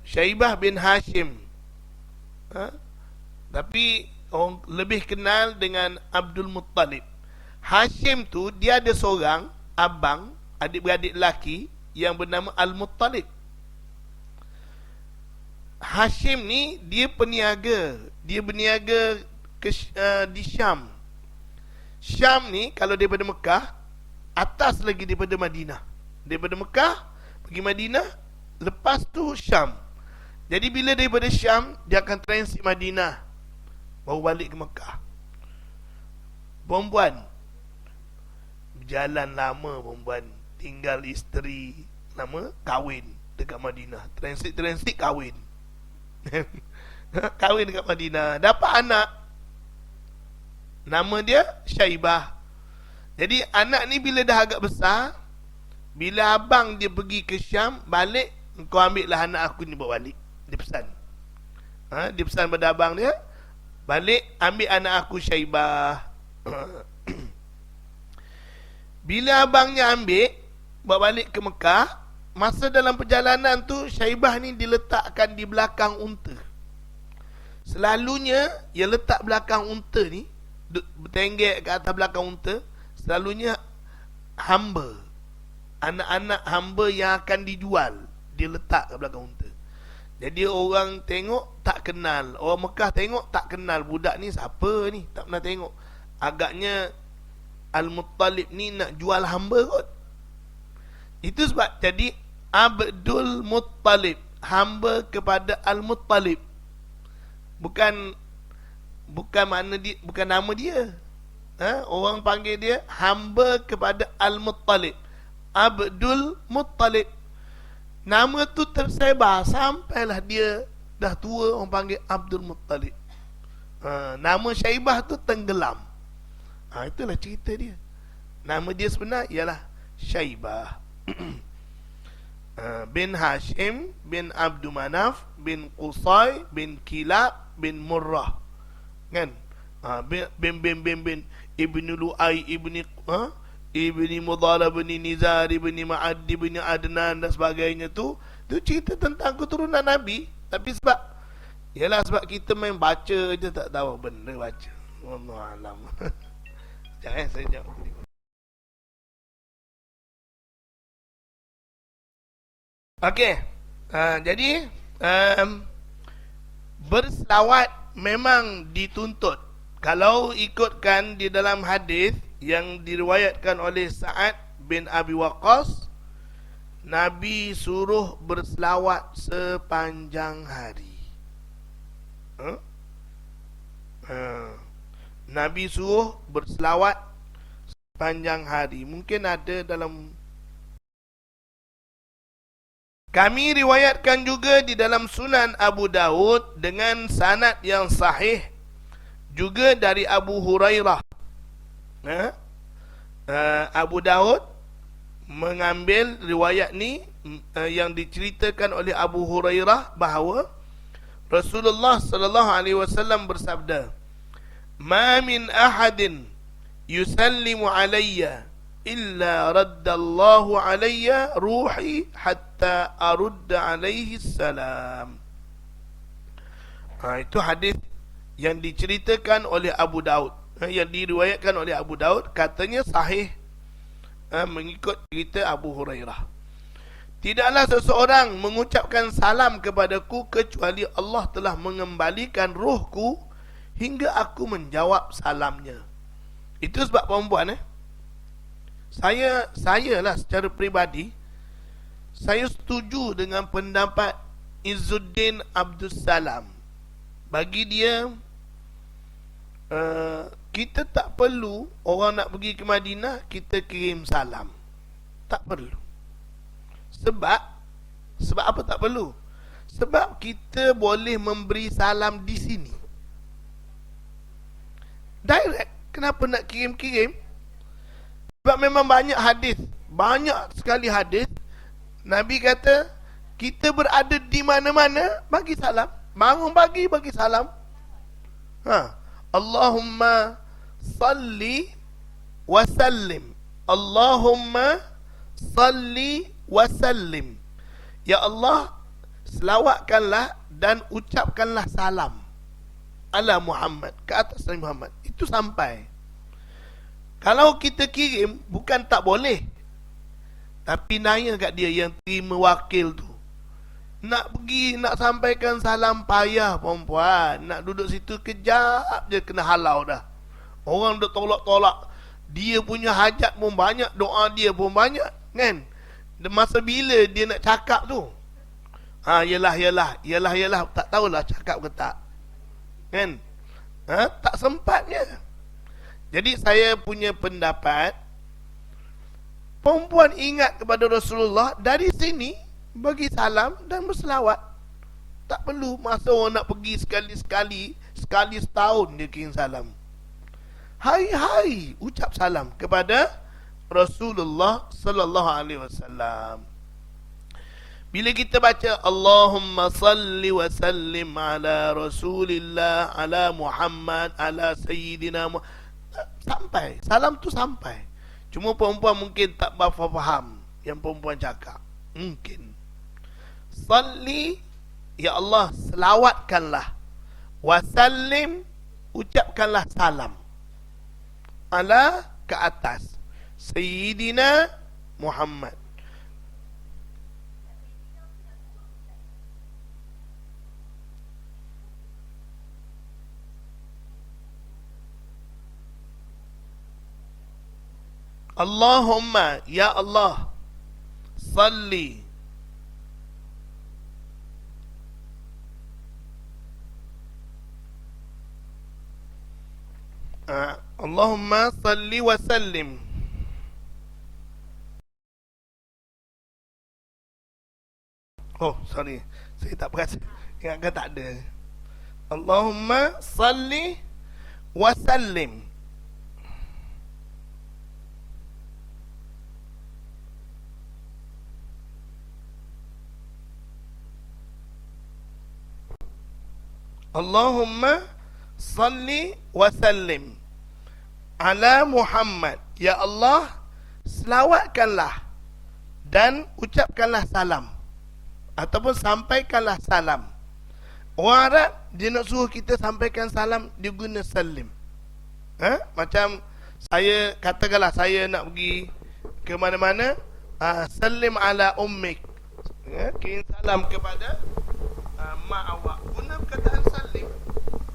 Syaibah bin Hashim. Tapi orang lebih kenal dengan Abdul Muttalib. Hashim tu dia ada seorang abang, adik-beradik lelaki yang bernama Al-Muttalib. Hashim ni dia peniaga. Dia berniaga di Syam. Syam ni kalau daripada Mekah, atas lagi daripada Madinah. Daripada Mekah pergi Madinah, lepas tu Syam. Jadi bila daripada Syam, dia akan transit Madinah, baru balik ke Mekah. Perempuan berjalan lama, perempuan tinggal isteri lama, kahwin dekat Madinah. Transit kahwin. Kahwin dekat Madinah, dapat anak, nama dia Syaibah. Jadi anak ni bila dah agak besar, bila abang dia pergi ke Syam, balik, kau ambil lah anak aku ni bawa balik. Dia pesan. Dia pesan pada abang dia, balik ambil anak aku Syaibah. Bila abangnya ambil, bawa balik ke Mekah, masa dalam perjalanan tu, Syaibah ni diletakkan di belakang unta. Selalunya yang letak belakang unta ni, bertenggek ke atas belakang unta, selalunya hamba, anak-anak hamba yang akan dijual, dia letak ke belakang unta. Jadi orang tengok tak kenal, orang Mekah tengok tak kenal budak ni siapa ni, tak pernah tengok. Agaknya Al-Muttalib ni nak jual hamba kot. Itu sebab jadi Abdul Muttalib, hamba kepada Al-Muttalib. Bukan makna dia, bukan nama dia. Orang panggil dia hamba kepada Al-Muttalib, Abdul Muttalib. Nama tu tersebar sampailah dia dah tua, orang panggil Abdul Muttalib. Nama Syaibah tu tenggelam. Itulah cerita dia. Nama dia sebenar ialah Syaibah bin Hashim bin Abdul Manaf bin Qusay bin Kilab bin Murrah, kan? Bin Ibni Lu'ay Ibni Mudhara bin Nizar Ibni Ma'ad bin Adnan dan sebagainya tu cerita tentang keturunan Nabi. Tapi sebab kita main baca je, tak tahu benda baca. Wallahualam. Jangan saya jawab. Okey. Jadi berselawat memang dituntut. Kalau ikutkan di dalam hadis yang diriwayatkan oleh Sa'ad bin Abi Waqqas, Nabi suruh berselawat sepanjang hari. Nabi suruh berselawat sepanjang hari. Mungkin ada dalam, kami riwayatkan juga di dalam Sunan Abu Daud dengan sanad yang sahih juga dari Abu Hurairah. Abu Daud mengambil riwayat ni yang diceritakan oleh Abu Hurairah bahawa Rasulullah sallallahu alaihi wasallam bersabda, "Ma min ahadin yusallimu alayya illa raddallahu alayya ruhi hatta arudda alaihi salam." Itu hadis yang diceritakan oleh Abu Daud, yang diriwayatkan oleh Abu Daud, katanya sahih mengikut cerita Abu Hurairah. Tidaklah seseorang mengucapkan salam kepadaku kecuali Allah telah mengembalikan rohku hingga aku menjawab salamnya. Itu sebab perempuan saya lah secara peribadi, saya setuju dengan pendapat Izzuddin Abdul Salam. Bagi dia, kita tak perlu orang nak pergi ke Madinah kita kirim salam. Tak perlu. Sebab apa tak perlu? Sebab kita boleh memberi salam di sini direct. Kenapa nak kirim-kirim? Sebab memang banyak hadis, banyak sekali hadis Nabi kata kita berada di mana-mana bagi salam. Bangun pagi bagi salam. Allahumma salli wa sallim. Allahumma salli wa sallim. Ya Allah, selawatkanlah dan ucapkanlah salam ala Muhammad, ke atas Nabi Muhammad. Itu sampai. Kalau kita kirim, bukan tak boleh, tapi nanya kat dia yang terima wakil tu, nak pergi, nak sampaikan salam payah perempuan. Nak duduk situ kejap je kena halau dah. Orang duk tolak-tolak. Dia punya hajat pun banyak, doa dia pun banyak, kan? Masa bila dia nak cakap tu, Yalah, tak tahulah cakap ke tak, kan? Tak sempatnya. Jadi saya punya pendapat, perempuan ingat kepada Rasulullah dari sini, bagi salam dan berselawat. Tak perlu masa orang nak pergi sekali setahun dia kirim salam. Hai ucap salam kepada Rasulullah sallallahu alaihi wasallam. Bila kita baca Allahumma salli wa sallim ala Rasulillah, ala Muhammad, ala Sayyidina sampai, salam tu sampai. Cuma perempuan mungkin tak faham yang perempuan cakap. Mungkin salli, ya Allah selawatkanlah, wasallim, ucapkanlah salam, ala, ke atas Sayyidina Muhammad. Allahumma, ya Allah, salli. Allahumma salli wa sallim. Oh, sorry. Saya tak perasan. Ingatkan tak ada. Allahumma salli wa sallim. Allahumma salli wa sallim ala Muhammad. Ya Allah, selawatkanlah dan ucapkanlah salam, ataupun sampaikanlah salam. Orang Arab, dia nak suruh kita sampaikan salam, dia guna salim. Macam saya, katakanlah saya nak pergi ke mana-mana, salim ala ummik, kirim salam kepada mak awak. Guna perkataan salim.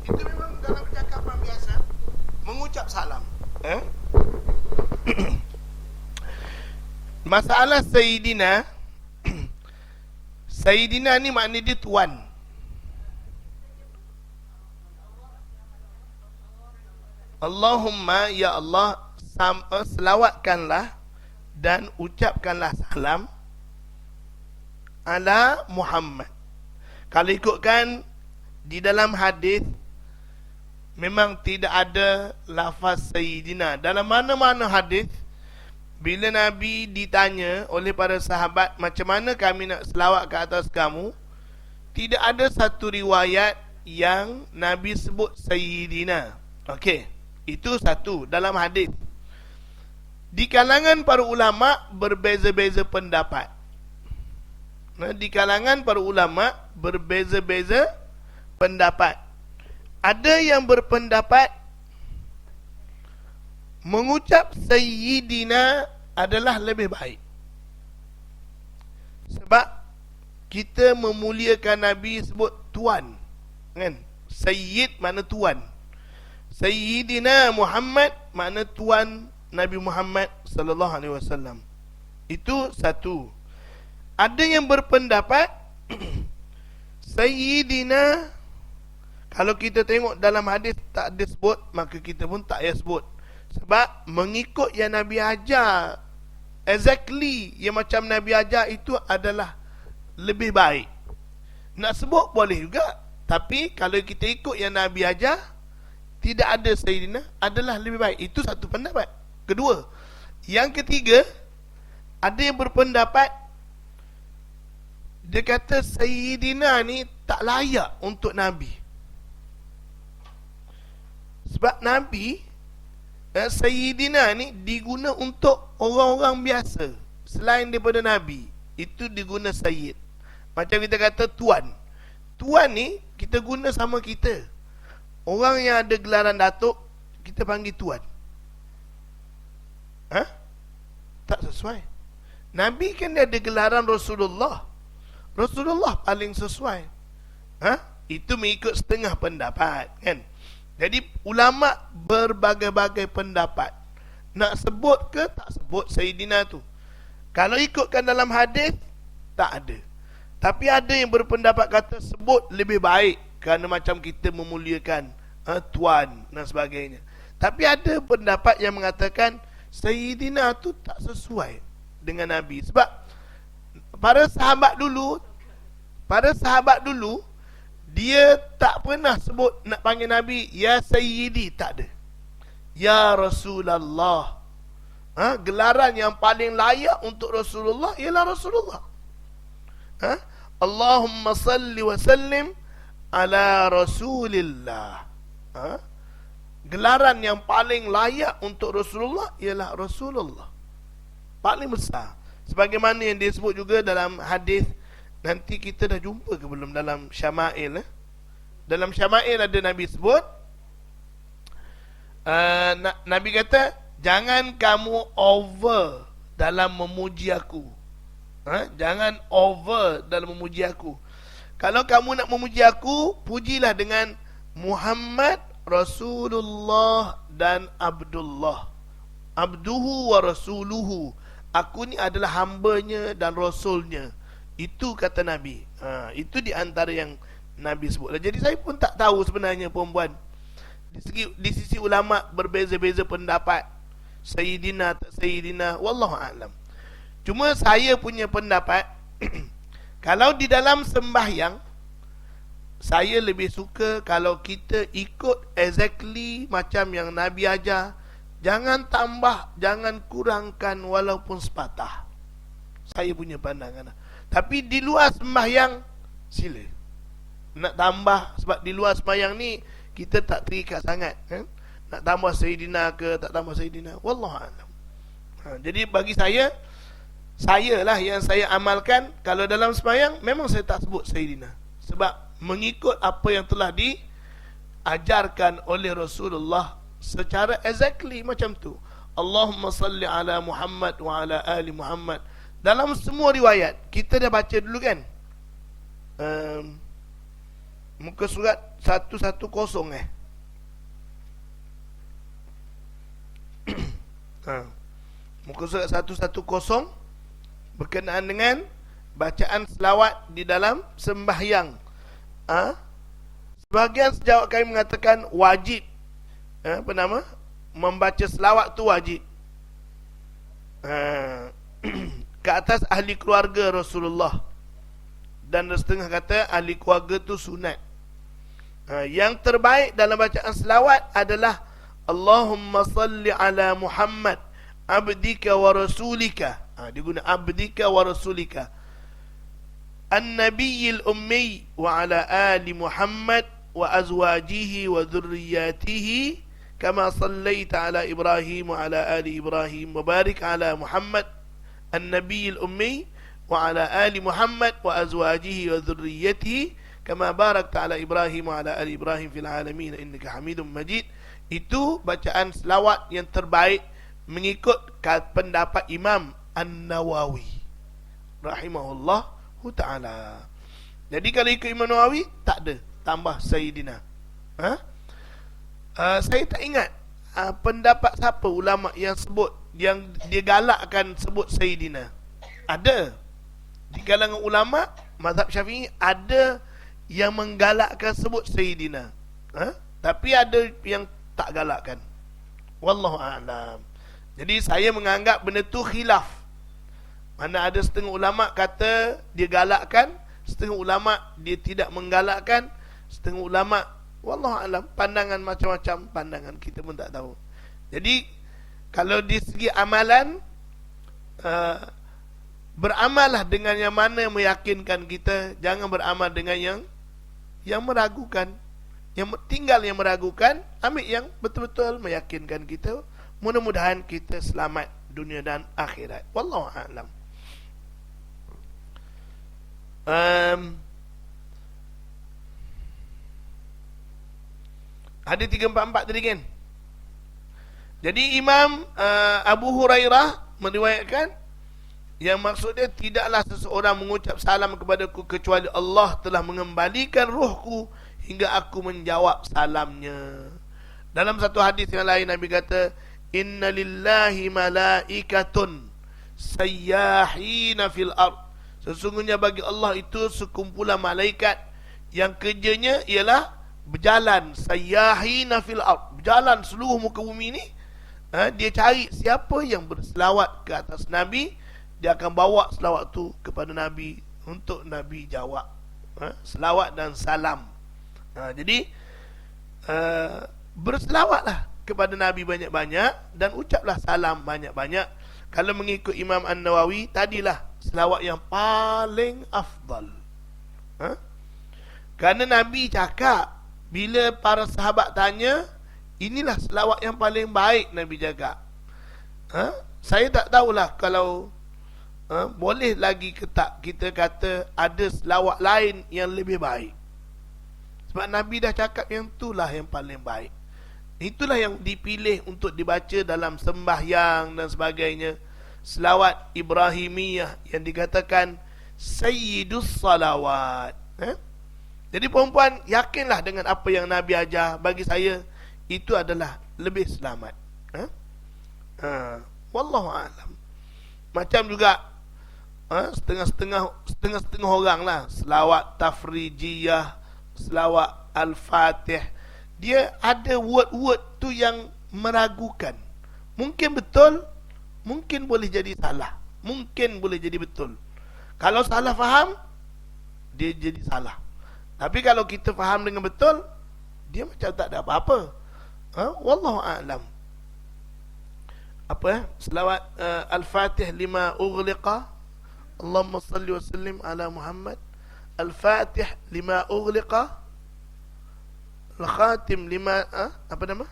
Itu memang dalam percakapan biasa, mengucap salam. Masalah Sayyidina, Sayyidina ni makna dia tuan. Allahumma, ya Allah, selawatkanlah dan ucapkanlah salam ala Muhammad. Kalau ikutkan di dalam hadis, memang tidak ada lafaz Sayyidina. Dalam mana-mana hadis, bila Nabi ditanya oleh para sahabat, macam mana kami nak selawat ke atas kamu, tidak ada satu riwayat yang Nabi sebut Sayyidina. Okey, itu satu dalam hadis. Di kalangan para ulama berbeza-beza pendapat. Di kalangan para ulama berbeza-beza pendapat. Ada yang berpendapat mengucap Sayyidina adalah lebih baik, sebab kita memuliakan Nabi sebut tuan, kan? Sayyid makna tuan. Sayyidina Muhammad makna tuan Nabi Muhammad sallallahu alaihi wasallam. Itu satu. Ada yang berpendapat Sayyidina, kalau kita tengok dalam hadis tak ada sebut, maka kita pun tak payah sebut. Sebab mengikut yang Nabi ajar, exactly yang macam Nabi ajar, itu adalah lebih baik. Nak sebut boleh juga, tapi kalau kita ikut yang Nabi ajar, tidak ada Sayyidina, adalah lebih baik. Itu satu pendapat. Kedua, yang ketiga, ada yang berpendapat, dia kata Sayyidina ni tak layak untuk Nabi. Sebab Nabi, Sayyidina ni diguna untuk orang-orang biasa selain daripada Nabi. Itu diguna Sayyid. Macam kita kata tuan. Tuan ni kita guna sama kita. Orang yang ada gelaran datuk, kita panggil tuan. Tak sesuai. Nabi kan dia ada gelaran Rasulullah. Rasulullah paling sesuai. Itu mengikut setengah pendapat, kan? Jadi ulama berbagai-bagai pendapat. Nak sebut ke tak sebut Sayyidina tu. Kalau ikutkan dalam hadis, tak ada. Tapi ada yang berpendapat kata sebut lebih baik, kerana macam kita memuliakan tuan dan sebagainya. Tapi ada pendapat yang mengatakan Sayyidina tu tak sesuai dengan Nabi. Sebab para sahabat dulu, dia tak pernah sebut nak panggil Nabi ya Sayyidi, tak ada. Ya Rasulullah. Gelaran yang paling layak untuk Rasulullah ialah Rasulullah. Allahumma salli wa sallim ala Rasulillah. Gelaran yang paling layak untuk Rasulullah ialah Rasulullah, paling besar. Sebagaimana yang disebut juga dalam hadis, nanti kita dah jumpa ke belum dalam Syama'il? Dalam Syama'il ada Nabi sebut, Nabi kata, jangan kamu over dalam memuji aku. Jangan over dalam memuji aku. Kalau kamu nak memuji aku, pujilah dengan Muhammad, Rasulullah dan Abdullah. abduhu wa rasuluhu. Aku ni adalah hambanya dan rasulnya. Itu kata Nabi. Itu di antara yang Nabi sebut. Jadi saya pun tak tahu sebenarnya perempuan. Di sisi ulama berbeza-beza pendapat. Sayyidina tak Sayyidina, wallahu a'lam. Cuma saya punya pendapat kalau di dalam sembahyang, saya lebih suka kalau kita ikut exactly macam yang Nabi ajar. Jangan tambah, jangan kurangkan walaupun sepatah. Saya punya pandangan. Tapi di luar sembahyang, sila nak tambah, sebab di luar sembahyang ni kita tak terikat sangat, kan? Nak tambah Sayyidina ke tak tambah Sayyidina, wallahu a'lam. Jadi bagi saya lah yang saya amalkan. Kalau dalam sembahyang memang saya tak sebut Sayyidina, sebab mengikut apa yang telah diajarkan oleh Rasulullah secara exactly macam tu. Allahumma salli ala Muhammad wa ala ali Muhammad. Dalam semua riwayat kita dah baca dulu, kan? Muka surat 110 muka surat 110 berkenaan dengan bacaan selawat di dalam sembahyang. Sebahagian sejawat kami mengatakan wajib, membaca selawat tu wajib ke atas ahli keluarga Rasulullah, dan setengah kata ahli keluarga tu sunat. Yang terbaik dalam bacaan selawat adalah Allahumma salli ala Muhammad abdika wa rasulika. Dia guna abdika wa rasulika an-nabiyil ummi wa ala ali Muhammad wa azwajihi wa dhurriyyatihi kama sallaita ala Ibrahim wa ala ali Ibrahim wa barik ala Muhammad an-nabiyil ummi wa ala ali Muhammad wa azwajihi wa dhurriyyatihi kama barakta ala Ibrahim wa ala ali Ibrahim fil alamin innaka Hamidum Majid. Itu bacaan selawat yang terbaik mengikut pendapat Imam An-Nawawi rahimahullahu ta'ala. Jadi kalau ikut Imam Nawawi, tak ada tambah Sayyidina. Saya tak ingat pendapat siapa ulama yang sebut, yang dia galakkan sebut Sayyidina. Ada di kalangan ulama mazhab Syafi'i, ada yang menggalakkan sebut Sayyidina, tapi ada yang tak galakkan. Wallahu a'lam. Jadi saya menganggap benda tu khilaf. Mana ada setengah ulama kata dia galakkan, setengah ulama dia tidak menggalakkan, setengah ulama, wallahu a'lam, pandangan macam-macam, pandangan kita pun tak tahu. Jadi kalau di segi amalan, beramallah dengan yang mana meyakinkan kita, jangan beramal dengan yang meragukan. Yang tinggal yang meragukan, ambil yang betul-betul meyakinkan kita. Mudah-mudahan kita selamat dunia dan akhirat. Wallahu a'lam. Ada 344 tadi, kan? Jadi Imam Abu Hurairah meriwayatkan, yang maksudnya tidaklah seseorang mengucap salam kepadaku kecuali Allah telah mengembalikan ruhku hingga aku menjawab salamnya. Dalam satu hadis yang lain Nabi kata, inna lillahi malaikatun sayyahina fil ard. Sesungguhnya bagi Allah itu sekumpulan malaikat yang kerjanya ialah berjalan, sayyahina fil ard, berjalan seluruh muka bumi ni. Dia cari siapa yang berselawat ke atas Nabi, dia akan bawa selawat tu kepada Nabi untuk Nabi jawab. Selawat dan salam. Jadi berselawatlah kepada Nabi banyak-banyak dan ucaplah salam banyak-banyak. Kalau mengikut Imam An-Nawawi, tadilah selawat yang paling afdal. Kerana Nabi cakap, bila para sahabat tanya, inilah selawat yang paling baik Nabi jaga. Saya tak tahulah kalau boleh lagi ke tak kita kata ada selawat lain yang lebih baik. Sebab Nabi dah cakap yang itulah yang paling baik. Itulah yang dipilih untuk dibaca dalam sembahyang dan sebagainya. Selawat Ibrahimiyah yang dikatakan Sayyidus Salawat. Jadi perempuan, yakinlah dengan apa yang Nabi ajar. Bagi saya itu adalah lebih selamat. Wallahu a'lam. Macam juga setengah-setengah orang lah selawat tafrijiyah, selawat al-fatih, dia ada word-word tu yang meragukan. Mungkin betul, mungkin boleh jadi salah, mungkin boleh jadi betul. Kalau salah faham, dia jadi salah. Tapi kalau kita faham dengan betul, dia macam tak ada apa-apa. Wallahu a'lam. Apa selawat al-fatih lima ughliqa, Allahumma salli wa sallim ala Muhammad. Al-fatih lima ughliqa, al-khatim lima apa nama,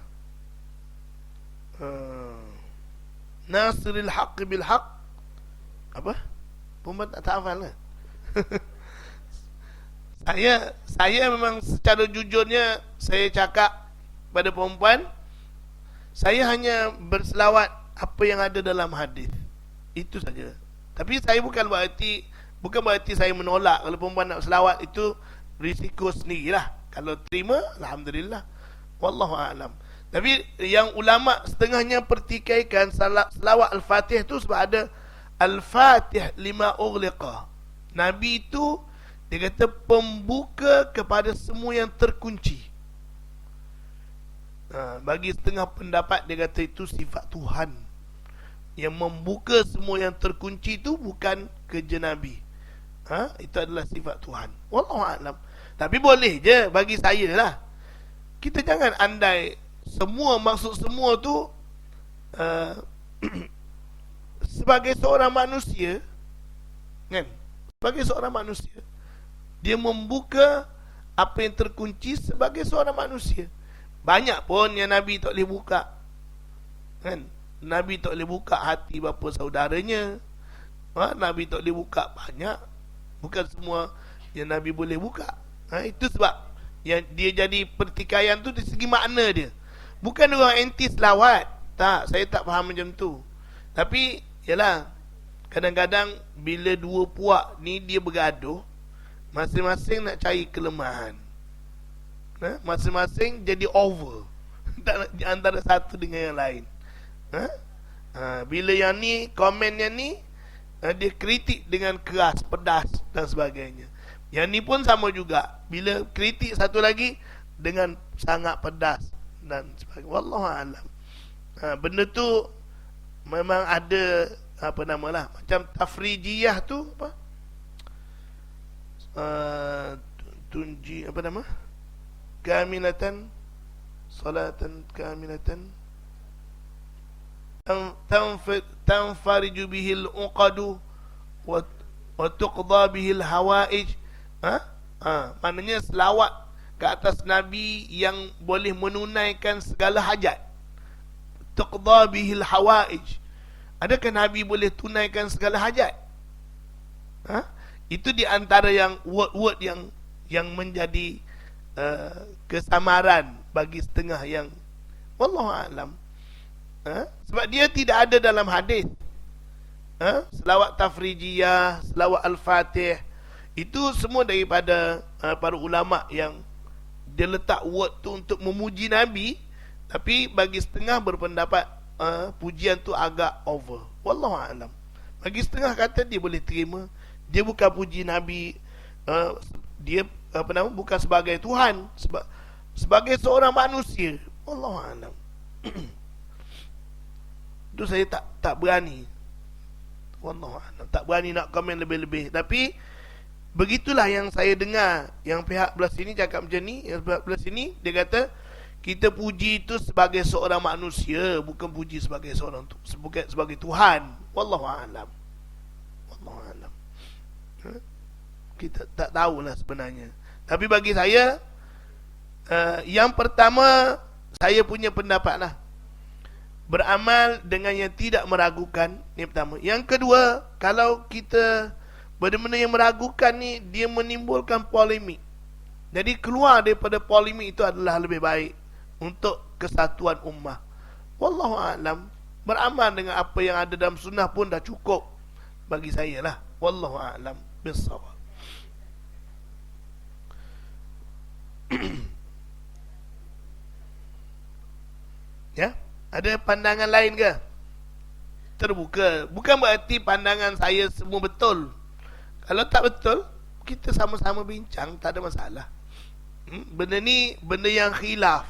nasiril haqq bil haqq. Apa pun tak hafal lah. Saya memang secara jujurnya saya cakap pada perempuan, saya hanya berselawat apa yang ada dalam hadis. Itu saja. Tapi saya bukan berarti saya menolak kalau perempuan nak selawat, itu risiko sendirilah. Kalau terima, alhamdulillah. Wallahu a'lam. Tapi yang ulama setengahnya pertikaikan selawat al-fatih tu sebab ada al-fatih lima ughliqa. Nabi itu dia kata pembuka kepada semua yang terkunci. Bagi setengah pendapat dia kata itu sifat Tuhan. Yang membuka semua yang terkunci itu bukan kerja Nabi. Itu adalah sifat Tuhan. Wallahu a'lam. Tapi boleh je bagi saya lah. Kita jangan andai semua, maksud semua tu sebagai seorang manusia, kan? Sebagai seorang manusia, dia membuka apa yang terkunci sebagai seorang manusia. Banyak pun yang Nabi tak boleh buka, kan? Nabi tak boleh buka hati bapa saudaranya. Nabi tak boleh buka banyak. Bukan semua yang Nabi boleh buka. Itu sebab yang dia jadi pertikaian tu dari segi makna dia. Bukan orang anti selawat. Tak, saya tak faham macam tu. Tapi yalah, kadang-kadang bila dua puak ni dia bergaduh, masing-masing nak cari kelemahan. Masing-masing jadi over antara satu dengan yang lain. Bila yang ni, komen yang ni, dia kritik dengan keras, pedas dan sebagainya. Yang ni pun sama juga. Bila kritik satu lagi dengan sangat pedas dan sebagainya. Wallahu a'lam. Benda tu memang ada apa namalah, macam tafrijiyah tu apa? Tunji apa nama? Kamilatan, salatan kamilatan, tanfariju bihil uqadu wa tuqda bihil hawaij. Maknanya selawat ke atas Nabi yang boleh menunaikan segala hajat. Tuqda bihil hawaij. Adakah Nabi boleh tunaikan segala hajat? Itu di antara yang word-word yang menjadi kesamaran bagi setengah yang wallahu a'lam. Sebab dia tidak ada dalam hadis. Selawat tafrijiyah, selawat al-fatih, itu semua daripada para ulama yang dia letak word tu untuk memuji Nabi. Tapi bagi setengah berpendapat pujian tu agak over. Wallahu a'lam. Bagi setengah kata dia boleh terima. Dia bukan puji Nabi, dia apa nama, bukan sebagai Tuhan, sebagai seorang manusia. Wallahu a'lam. Itu saya tak berani. Wallahu a'lam. Tak berani nak komen lebih-lebih. Tapi begitulah yang saya dengar. Yang pihak belah sini cakap macam ni, yang pihak belah sini dia kata kita puji itu sebagai seorang manusia, bukan puji sebagai seorang sebagai Tuhan. Wallahu a'lam. Wallahu a'lam. Kita tak tahulah sebenarnya. Tapi bagi saya, yang pertama, saya punya pendapat lah, beramal dengan yang tidak meragukan. Ini pertama. Yang kedua, kalau kita benda-benda yang meragukan ni, dia menimbulkan polemik. Jadi keluar daripada polemik itu adalah lebih baik untuk kesatuan ummah. Wallahu a'lam. Beramal dengan apa yang ada dalam sunnah pun dah cukup bagi saya lah. Wallahu a'lam bissawab. Ya, ada pandangan lain ke? terbuka. Bukan berarti pandangan saya semua betul. Kalau tak betul, kita sama-sama bincang, tak ada masalah. Benda ni benda yang khilaf.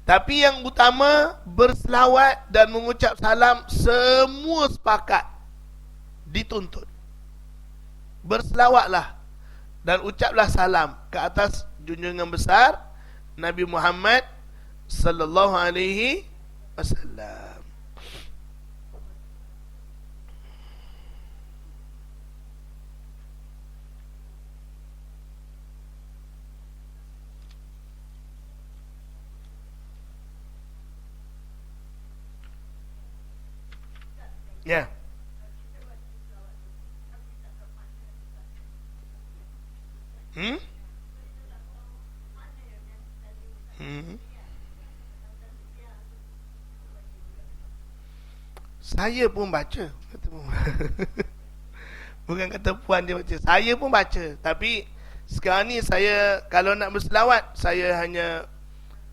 Tapi yang utama, berselawat dan mengucap salam semua sepakat dituntut. Berselawatlah dan ucaplah salam ke atas junjungan besar Nabi Muhammad sallallahu alaihi wasallam. Ya. Hmm? Hmm? Saya pun baca. Bukan kata puan dia baca. Saya pun baca. Tapi sekarang ni saya kalau nak berselawat, saya hanya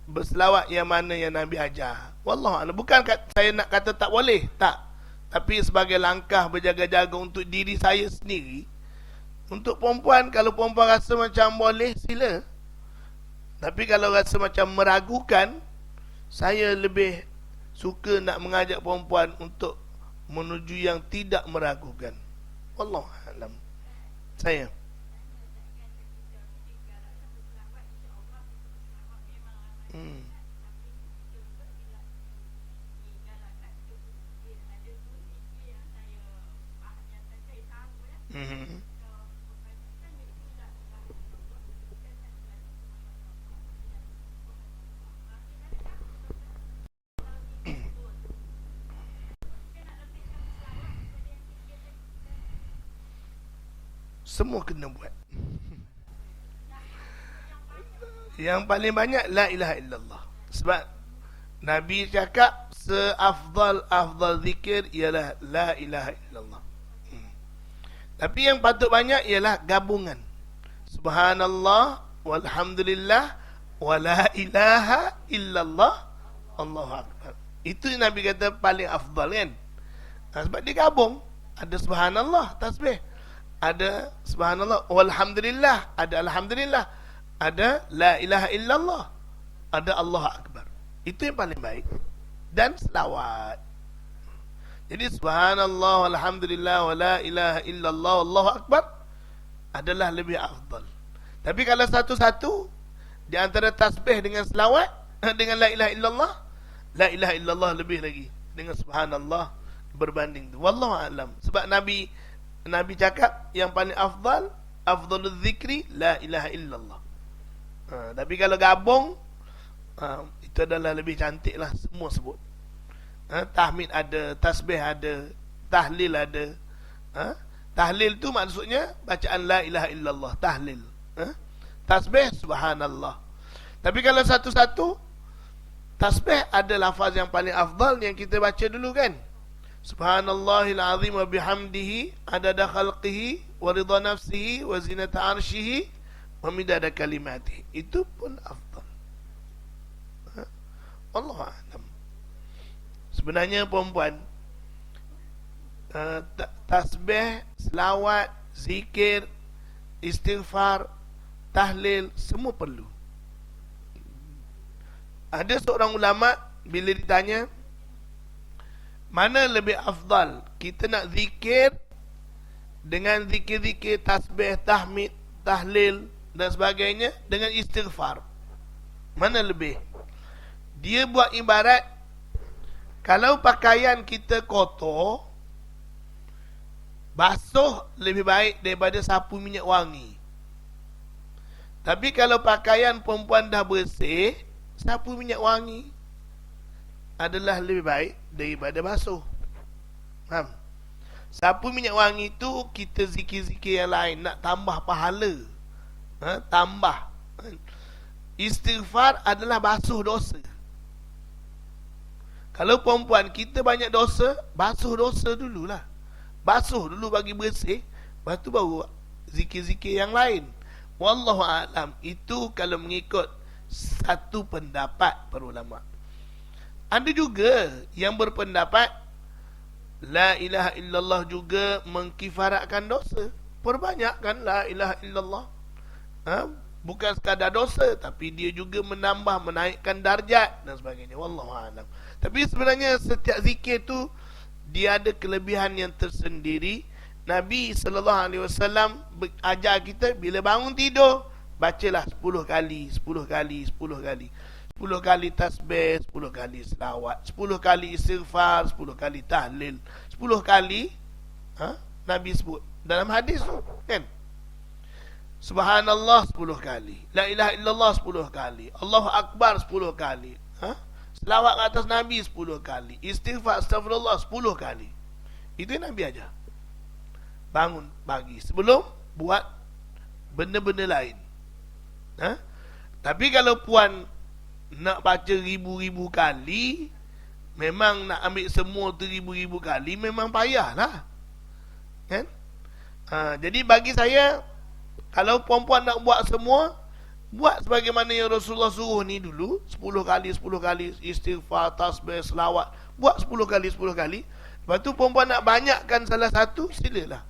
berselawat yang mana yang Nabi ajar. Wallahualam. Bukan saya nak kata tak boleh. Tak. Tapi sebagai langkah berjaga-jaga untuk diri saya sendiri. Untuk perempuan, kalau perempuan rasa macam boleh, sila. Tapi kalau rasa macam meragukan, saya lebih suka nak mengajak perempuan untuk menuju yang tidak meragukan. Wallahualam. Saya. Hmm. Hmm. Semua kena buat. Yang paling banyak la ilaha illallah. Sebab Nabi cakap seafdal zikir ialah la ilaha illallah. Tapi yang patut banyak ialah gabungan. Subhanallah walhamdulillah wa la ilaha illallah Allahu akbar. Itu Nabi kata paling afdal kan. Sebab dia gabung. Ada subhanallah tasbih, ada subhanallah walhamdulillah, ada alhamdulillah, ada la ilaha illallah, ada Allah akbar. Itu yang paling baik. Dan selawat. Jadi subhanallah walhamdulillah wa la ilaha illallah Allahu akbar adalah lebih afdal. Tapi kalau satu-satu di antara tasbih dengan selawat dengan la ilaha illallah, la ilaha illallah lebih lagi dengan subhanallah berbanding tu. Wallahu alam. Sebab Nabi cakap yang paling afdalul zikri la ilaha illallah. Tapi kalau gabung, itu adalah lebih cantik lah. Semua sebut. Tahmid ada, tasbih ada, tahlil ada. Tahlil tu maksudnya bacaan la ilaha illallah, tahlil. Tasbih subhanallah. Tapi kalau satu-satu, tasbih ada lafaz yang paling afdal yang kita baca dulu kan. Subhanallahil azim wa bihamdihi adada khalqihi wa ridha nafsihi wa zinata arshihi wa midada kalimatihi. Itu pun afdal. Allahu a'lam. Sebenarnya perempuan, tasbih, selawat, zikir, istighfar, tahlil, semua perlu. Ada seorang ulama bila ditanya mana lebih afdal, kita nak zikir dengan zikir-zikir tasbih, tahmid, tahlil dan sebagainya, dengan istighfar, mana lebih? Dia buat ibarat, kalau pakaian kita kotor, basuh lebih baik daripada sapu minyak wangi. Tapi kalau pakaian perempuan dah bersih, sapu minyak wangi adalah lebih baik daripada basuh. Faham? Sapu minyak wangi tu kita zikir-zikir yang lain, nak tambah pahala. Tambah. Istighfar adalah basuh dosa. Kalau perempuan kita banyak dosa, basuh dosa dululah. Basuh dulu bagi bersih, lepas tu baru zikir-zikir yang lain. Wallahu a'lam. Itu kalau mengikut satu pendapat para ulama. Ada juga yang berpendapat La ilaha illallah juga mengkifaratkan dosa. Perbanyakkan la ilaha illallah. Bukan sekadar dosa, tapi dia juga menambah, menaikkan darjat dan sebagainya. Wallahu a'lam. Tapi sebenarnya setiap zikir tu dia ada kelebihan yang tersendiri. Nabi SAW ajar kita bila bangun tidur, bacalah 10 kali, 10 kali, 10 kali. 10 kali tasbih, 10 kali selawat, 10 kali istighfar, 10 kali tahlil, 10 kali Nabi sebut dalam hadis tu, kan? Subhanallah 10 kali, la ilaha illallah 10 kali, Allahu akbar 10 kali, selawat ke atas Nabi 10 kali, istighfar astagfirullah 10 kali. Itu yang Nabi ajar. Bangun pagi sebelum buat benda-benda lain. Tapi kalau puan nak baca ribu-ribu kali, memang nak ambil semua tu ribu-ribu kali, memang payahlah, kan? Jadi bagi saya, kalau puan-puan nak buat semua, buat sebagaimana yang Rasulullah suruh ni dulu, 10 kali 10 kali istighfar, tasbih, selawat, buat 10 kali 10 kali. Lepas tu puan-puan nak banyakkan salah satu, silalah,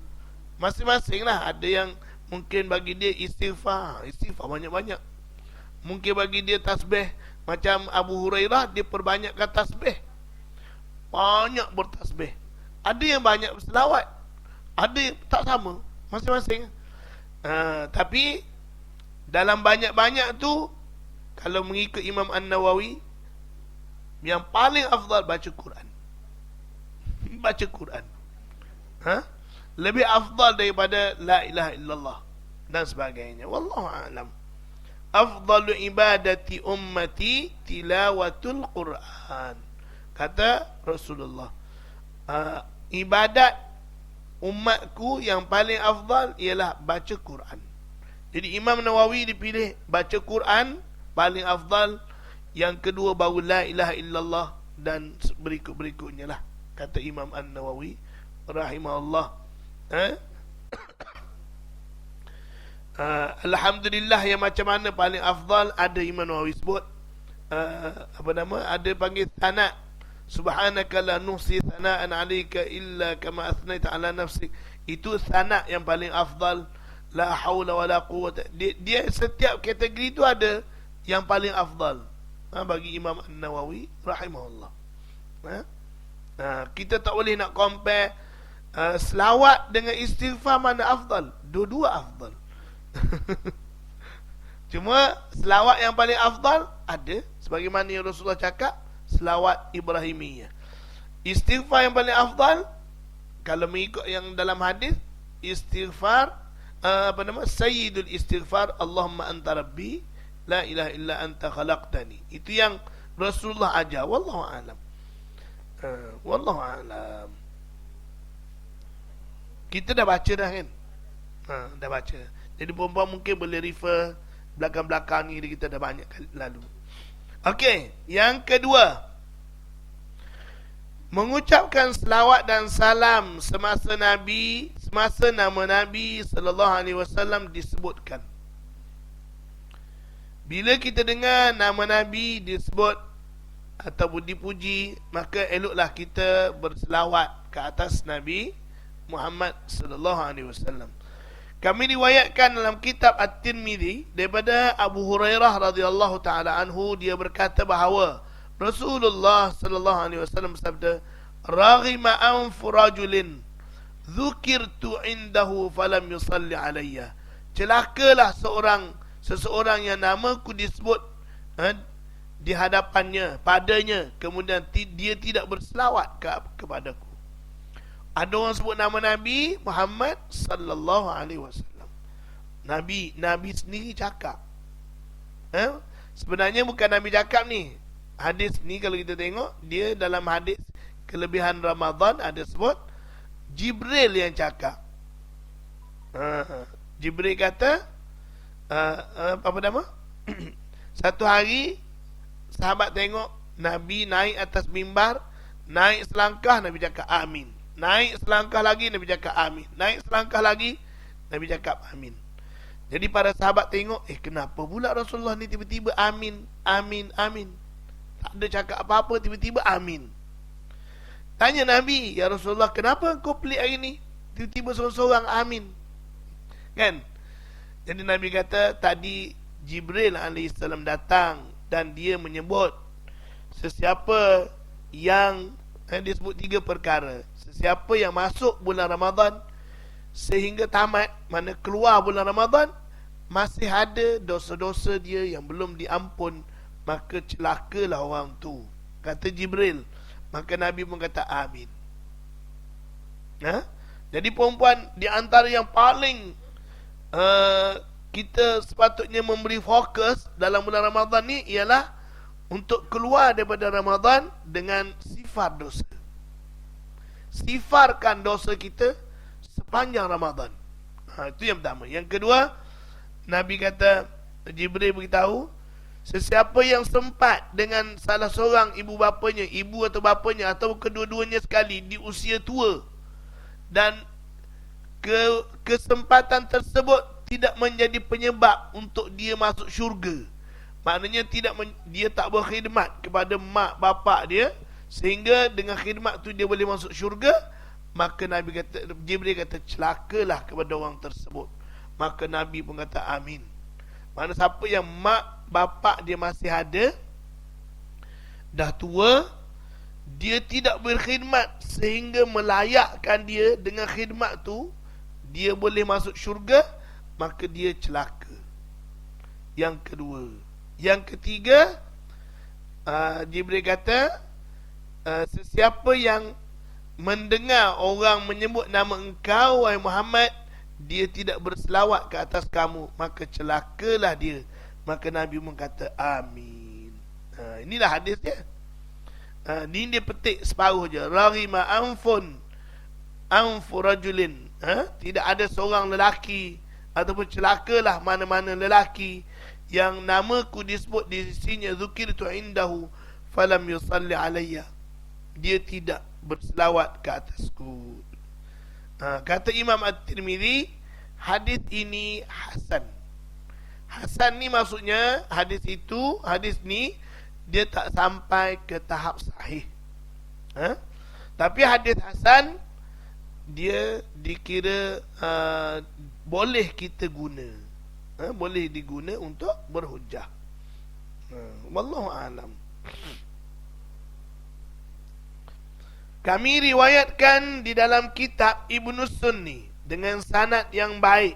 masing-masing lah. Ada yang mungkin bagi dia istighfar banyak-banyak. Mungkin bagi dia tasbih, macam Abu Hurairah, dia perbanyakkan tasbih, banyak bertasbih. Ada yang banyak berselawat, ada yang tak sama, masing-masing. Tapi dalam banyak-banyak tu, kalau mengikut Imam An-Nawawi, yang paling afdal baca Quran. Baca Quran lebih afdal daripada la ilaha illallah dan sebagainya. Wallahu a'lam. Afdalu ibadati ummati tilawatul Quran, kata Rasulullah. Ibadat umatku yang paling afdal ialah baca Quran. Jadi Imam Nawawi dipilih baca Quran paling afdal, yang kedua baru la ilaha illallah, dan berikut-berikutnya lah, kata Imam An-Nawawi rahimahullah. Alhamdulillah, yang macam mana paling afdal, ada Imam Nawawi sebut ada panggil sana. Subhanaka la nuhsi sana'an 'alaika illa kama athnaita 'ala nafsik. Itu sana yang paling afdal. La haula wala quwwata. Dia setiap kategori itu ada yang paling afdal bagi Imam An-Nawawi rahimahullah. Kita tak boleh nak compare selawat dengan istighfar mana afdal. Dua-dua afdal. Cuma selawat yang paling afdal ada, sebagaimana yang Rasulullah cakap, selawat Ibrahimiyah. Istighfar yang paling afdal, kalau mengikut yang dalam hadis, istighfar sayyidul istighfar, Allahumma anta rabbi la ilaha illa anta khalaqtani. Itu yang Rasulullah ajar. Wallahu a'lam. Wallahu a'lam. Kita dah baca dah, kan? Dah baca. Jadi perempuan mungkin boleh refer belakang-belakang ni, kita dah banyak kali lalu. Okey, yang kedua, mengucapkan selawat dan salam semasa nama Nabi sallallahu alaihi wasallam disebutkan. Bila kita dengar nama Nabi disebut ataupun dipuji, maka eloklah kita berselawat ke atas Nabi Muhammad sallallahu alaihi wasallam. Kami riwayatkan dalam kitab At-Tirmidzi daripada Abu Hurairah radhiyallahu taala anhu, dia berkata bahawa Rasulullah sallallahu alaihi wasallam bersabda, "Raghima anfu rajulin dzukirtu indahu falam yusalli alayya." Celakalah seseorang yang namaku disebut di hadapannya, padanya, kemudian dia tidak berselawat kepadaku. Ada orang sebut nama Nabi Muhammad sallallahu alaihi wasallam. Nabi sendiri cakap. Sebenarnya bukan Nabi cakap ni. Hadis ni kalau kita tengok, dia dalam hadis kelebihan Ramadan ada sebut Jibril yang cakap. Jibril kata apa nama? Satu hari sahabat tengok Nabi naik atas mimbar, naik selangkah, Nabi cakap amin. Naik selangkah lagi, Nabi cakap amin. Naik selangkah lagi, Nabi cakap amin. Jadi para sahabat tengok, kenapa pula Rasulullah ni tiba-tiba amin, amin, amin. Tak ada cakap apa-apa, tiba-tiba amin. Tanya Nabi, ya Rasulullah, kenapa kau pelik hari ni? Tiba-tiba seorang-seorang amin. Kan? Jadi Nabi kata, tadi Jibril AS datang dan dia menyebut sesiapa yang dia sebut 3 perkara. Sesiapa yang masuk bulan Ramadan sehingga tamat, mana keluar bulan Ramadan, masih ada dosa-dosa dia yang belum diampun, maka celakalah orang tu, kata Jibril. Maka Nabi pun kata amin. Jadi perempuan, di antara yang paling kita sepatutnya memberi fokus dalam bulan Ramadan ni ialah untuk keluar daripada Ramadan dengan sifar dosa. Sifarkan dosa kita sepanjang Ramadan. Itu yang pertama. Yang kedua, Nabi kata, Jibril beritahu, sesiapa yang sempat dengan salah seorang ibu bapanya, ibu atau bapanya, atau kedua-duanya sekali di usia tua, dan kesempatan tersebut tidak menjadi penyebab untuk dia masuk syurga, maknanya dia tak berkhidmat kepada mak bapak dia sehingga dengan khidmat tu dia boleh masuk syurga, maka Nabi kata, Jibril kata, celakalah kepada orang tersebut. Maka Nabi pun kata amin. Mana siapa yang mak bapak dia masih ada, dah tua, dia tidak berkhidmat sehingga melayakkan dia dengan khidmat tu dia boleh masuk syurga, maka dia celaka. Yang kedua. Yang ketiga, Jibril kata, sesiapa yang mendengar orang menyebut nama engkau, wahai Muhammad, dia tidak berselawat ke atas kamu, maka celakalah dia. Maka Nabi pun kata amin. Inilah hadis dia. Ni dia petik separuh je. Rarima anfu rajulin. Tidak ada seorang lelaki, ataupun celakalah mana-mana lelaki yang namaku disebut di sisinya, zukirtu indahu falam yusalli alayya, dia tidak berselawat ke atasku. Kata Imam At-Tirmidzi, hadis ini hasan. Hasan ni maksudnya hadis ni dia tak sampai ke tahap sahih. Tapi hadis hasan dia dikira boleh kita guna, boleh diguna untuk berhujah. Wallahu a'lam. Kami riwayatkan di dalam kitab Ibnu Sunni dengan sanad yang baik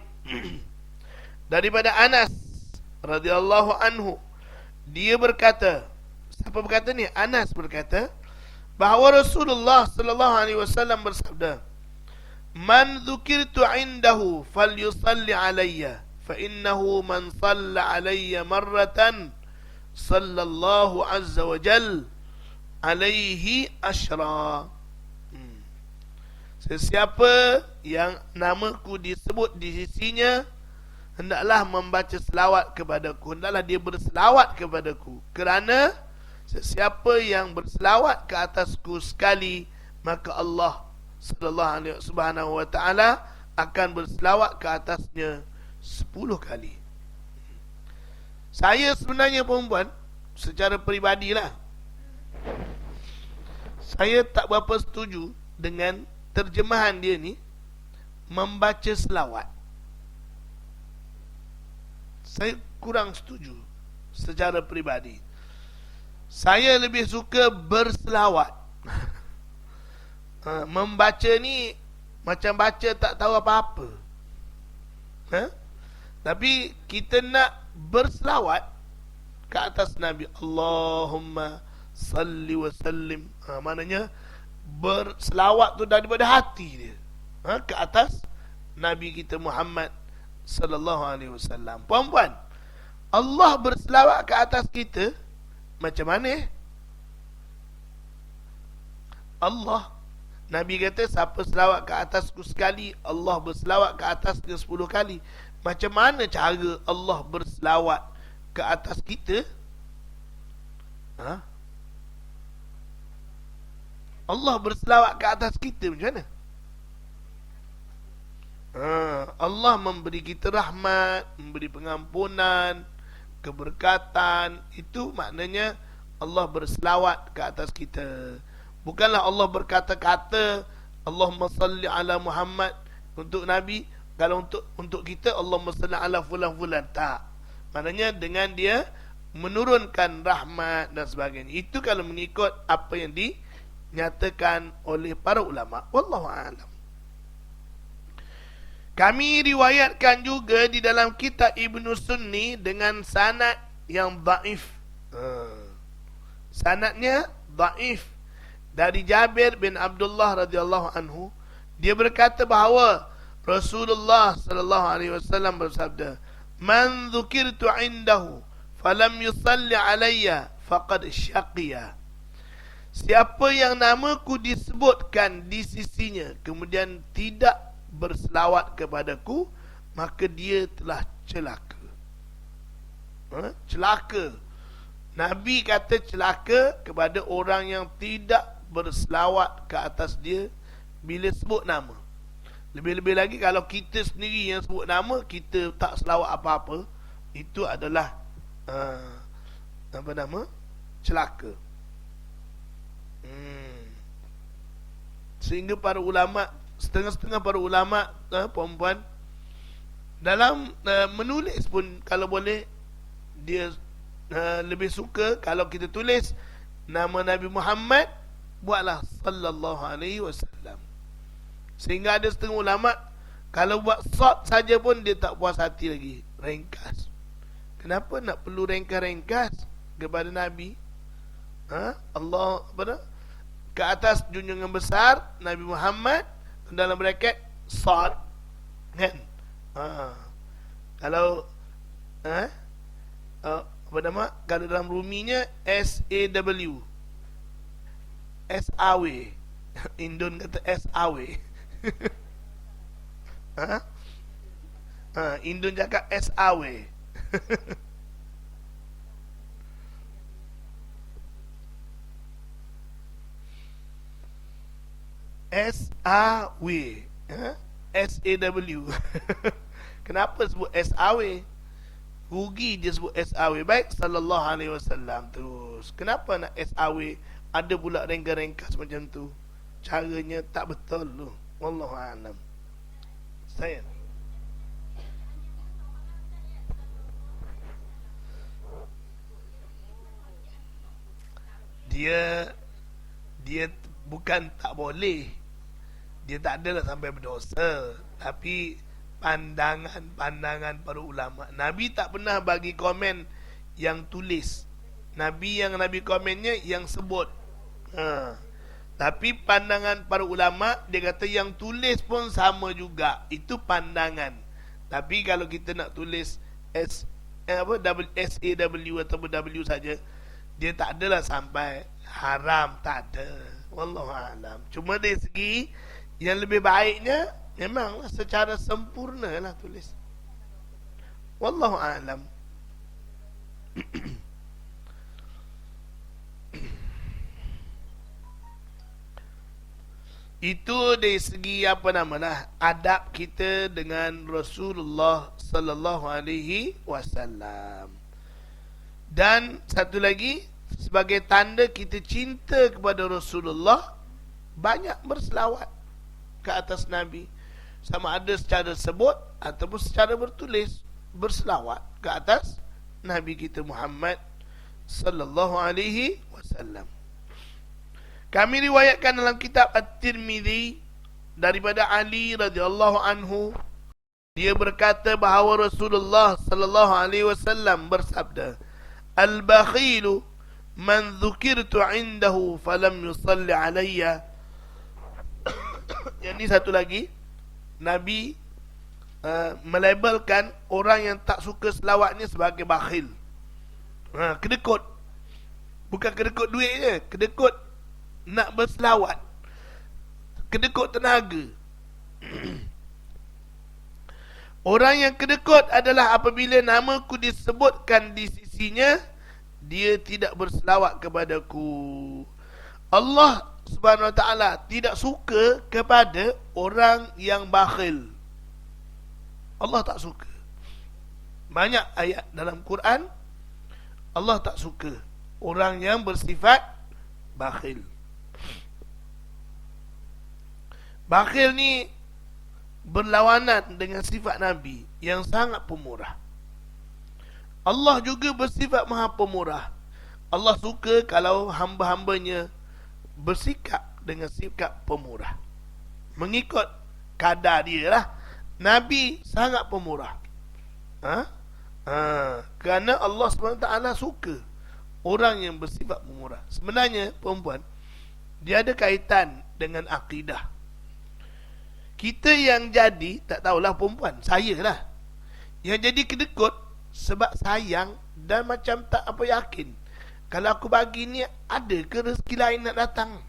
daripada Anas radhiyallahu anhu. Dia berkata, siapa berkata ni? Anas berkata bahawa Rasulullah sallallahu alaihi wasallam bersabda, "Man dzukirtu indahu falyusalli alayya, fa innahu man shalla alayya marratan sallallahu azza wa jalla alaihi asyra." Sesiapa yang namaku disebut di sisinya, hendaklah membaca selawat kepadaku, hendaklah dia berselawat kepadaku, kerana sesiapa yang berselawat ke atasku sekali, maka Allah subhanahu wa ta'ala akan berselawat ke atasnya 10 kali. Saya sebenarnya perempuan, secara peribadilah, saya tak berapa setuju dengan terjemahan dia ni, membaca selawat. Saya kurang setuju secara peribadi. Saya lebih suka berselawat. Membaca ni macam baca tak tahu apa-apa. Tapi kita nak berselawat ke atas Nabi. Allahumma salli wa sallim. Maknanya berselawat tu daripada hati dia, ke atas Nabi kita Muhammad sallallahu alaihi wasallam. Puan-puan, Allah berselawat ke atas kita macam mana? Allah, Nabi kata, siapa selawat ke atasku sekali, Allah berselawat ke atasnya 10 kali. Macam mana cara Allah berselawat ke atas kita? Allah berselawat ke atas kita macam mana? Allah memberi kita rahmat, memberi pengampunan, keberkatan. Itu maknanya Allah berselawat ke atas kita. Bukanlah Allah berkata-kata Allahumma salli ala Muhammad untuk Nabi. Kalau untuk kita Allahumma salli ala fulan-fulan, tak. Maknanya dengan dia menurunkan rahmat dan sebagainya. Itu kalau mengikut apa yang dinyatakan oleh para ulama. Wallahu a'lam. Kami riwayatkan juga di dalam kitab Ibnu Sunni dengan sanad yang dhaif. Sanadnya dhaif dari Jabir bin Abdullah radhiyallahu anhu. Dia berkata bahawa Rasulullah sallallahu alaihi wasallam bersabda, "Man dzukirtu 'indahu falam yusalli 'alayya faqad syaqiya." Siapa yang namaku disebutkan di sisinya kemudian tidak berselawat kepadaku, maka dia telah celaka. Celaka. Nabi kata celaka kepada orang yang tidak berselawat ke atas dia bila sebut nama. Lebih-lebih lagi kalau kita sendiri yang sebut nama, kita tak selawat apa-apa, itu adalah apa nama? Celaka. Sehingga para ulama, setengah-setengah para ulama perempuan dalam menulis pun, kalau boleh dia lebih suka kalau kita tulis nama Nabi Muhammad, buatlah sallallahu alaihi wasallam. Sehingga ada setengah ulama kalau buat sad saja pun dia tak puas hati lagi, ringkas. Kenapa nak perlu ringkas-ringkas kepada Nabi? Allah ke atas junjungan besar Nabi Muhammad, dalam bracket sad, kan? Kalau apa nama? Kalau dalam ruminya SAW, SAW. Indon kata SAW. Indon cakap SAW. SAW. SAW. Kenapa sebut SAW? Rugi je sebut SAW. Baik, sallallahu alaihi wasallam terus. Kenapa nak SAW? Ada pula ringkas-ringkas macam tu. Caranya tak betul tu. Wallahu a'lam. Saya dia bukan tak boleh, dia tak adalah sampai berdosa, tapi pandangan para ulama. Nabi tak pernah bagi komen yang tulis. Nabi yang Nabi komennya yang sebut. Tapi pandangan para ulama, dia kata yang tulis pun sama juga. Itu pandangan. Tapi kalau kita nak tulis SAW atau W saja, dia tak adalah sampai haram, tak ada. Wallahu a'lam. Cuma dari segi yang lebih baiknya, memanglah secara sempurna lah tulis. Wallahu a'lam. Itu dari segi apa nama adab kita dengan Rasulullah sallallahu alaihi wasallam. Dan satu lagi, sebagai tanda kita cinta kepada Rasulullah, banyak berselawat ke atas Nabi. Sama ada secara sebut ataupun secara bertulis, berselawat ke atas Nabi kita Muhammad sallallahu alaihi wasallam. Kami riwayatkan dalam kitab At-Tirmidzi daripada Ali radhiyallahu anhu, dia berkata bahawa Rasulullah sallallahu alaihi wasallam bersabda, "Al-bakhilu man dzukirtu 'indahu falam yusalli 'alayya." Yang ni satu lagi, Nabi melabelkan orang yang tak suka selawat ni sebagai bakhil. Kedekut. Bukan kedekut duit je, kedekut nak berselawat, kedekut tenaga. Orang yang kedekut adalah apabila namaku disebutkan di sisinya, dia tidak berselawat kepadaku. Allah Subhanahu wa ta'ala tidak suka kepada orang yang bakhil. Allah tak suka. Banyak ayat dalam Quran Allah tak suka orang yang bersifat bakhil. Bakhil ni berlawanan dengan sifat Nabi yang sangat pemurah. Allah juga bersifat maha pemurah. Allah suka kalau hamba-hambanya bersikap dengan sikap pemurah, mengikut kadar dia lah. Nabi sangat pemurah. Kerana Allah SWT suka orang yang bersifat pemurah. Sebenarnya perempuan, dia ada kaitan dengan akidah. Kita yang jadi, tak tahulah perempuan, saya lah yang jadi kedekut sebab sayang dan macam tak apa yakin kalau aku bagi ni ada ke rezeki lain nak datang.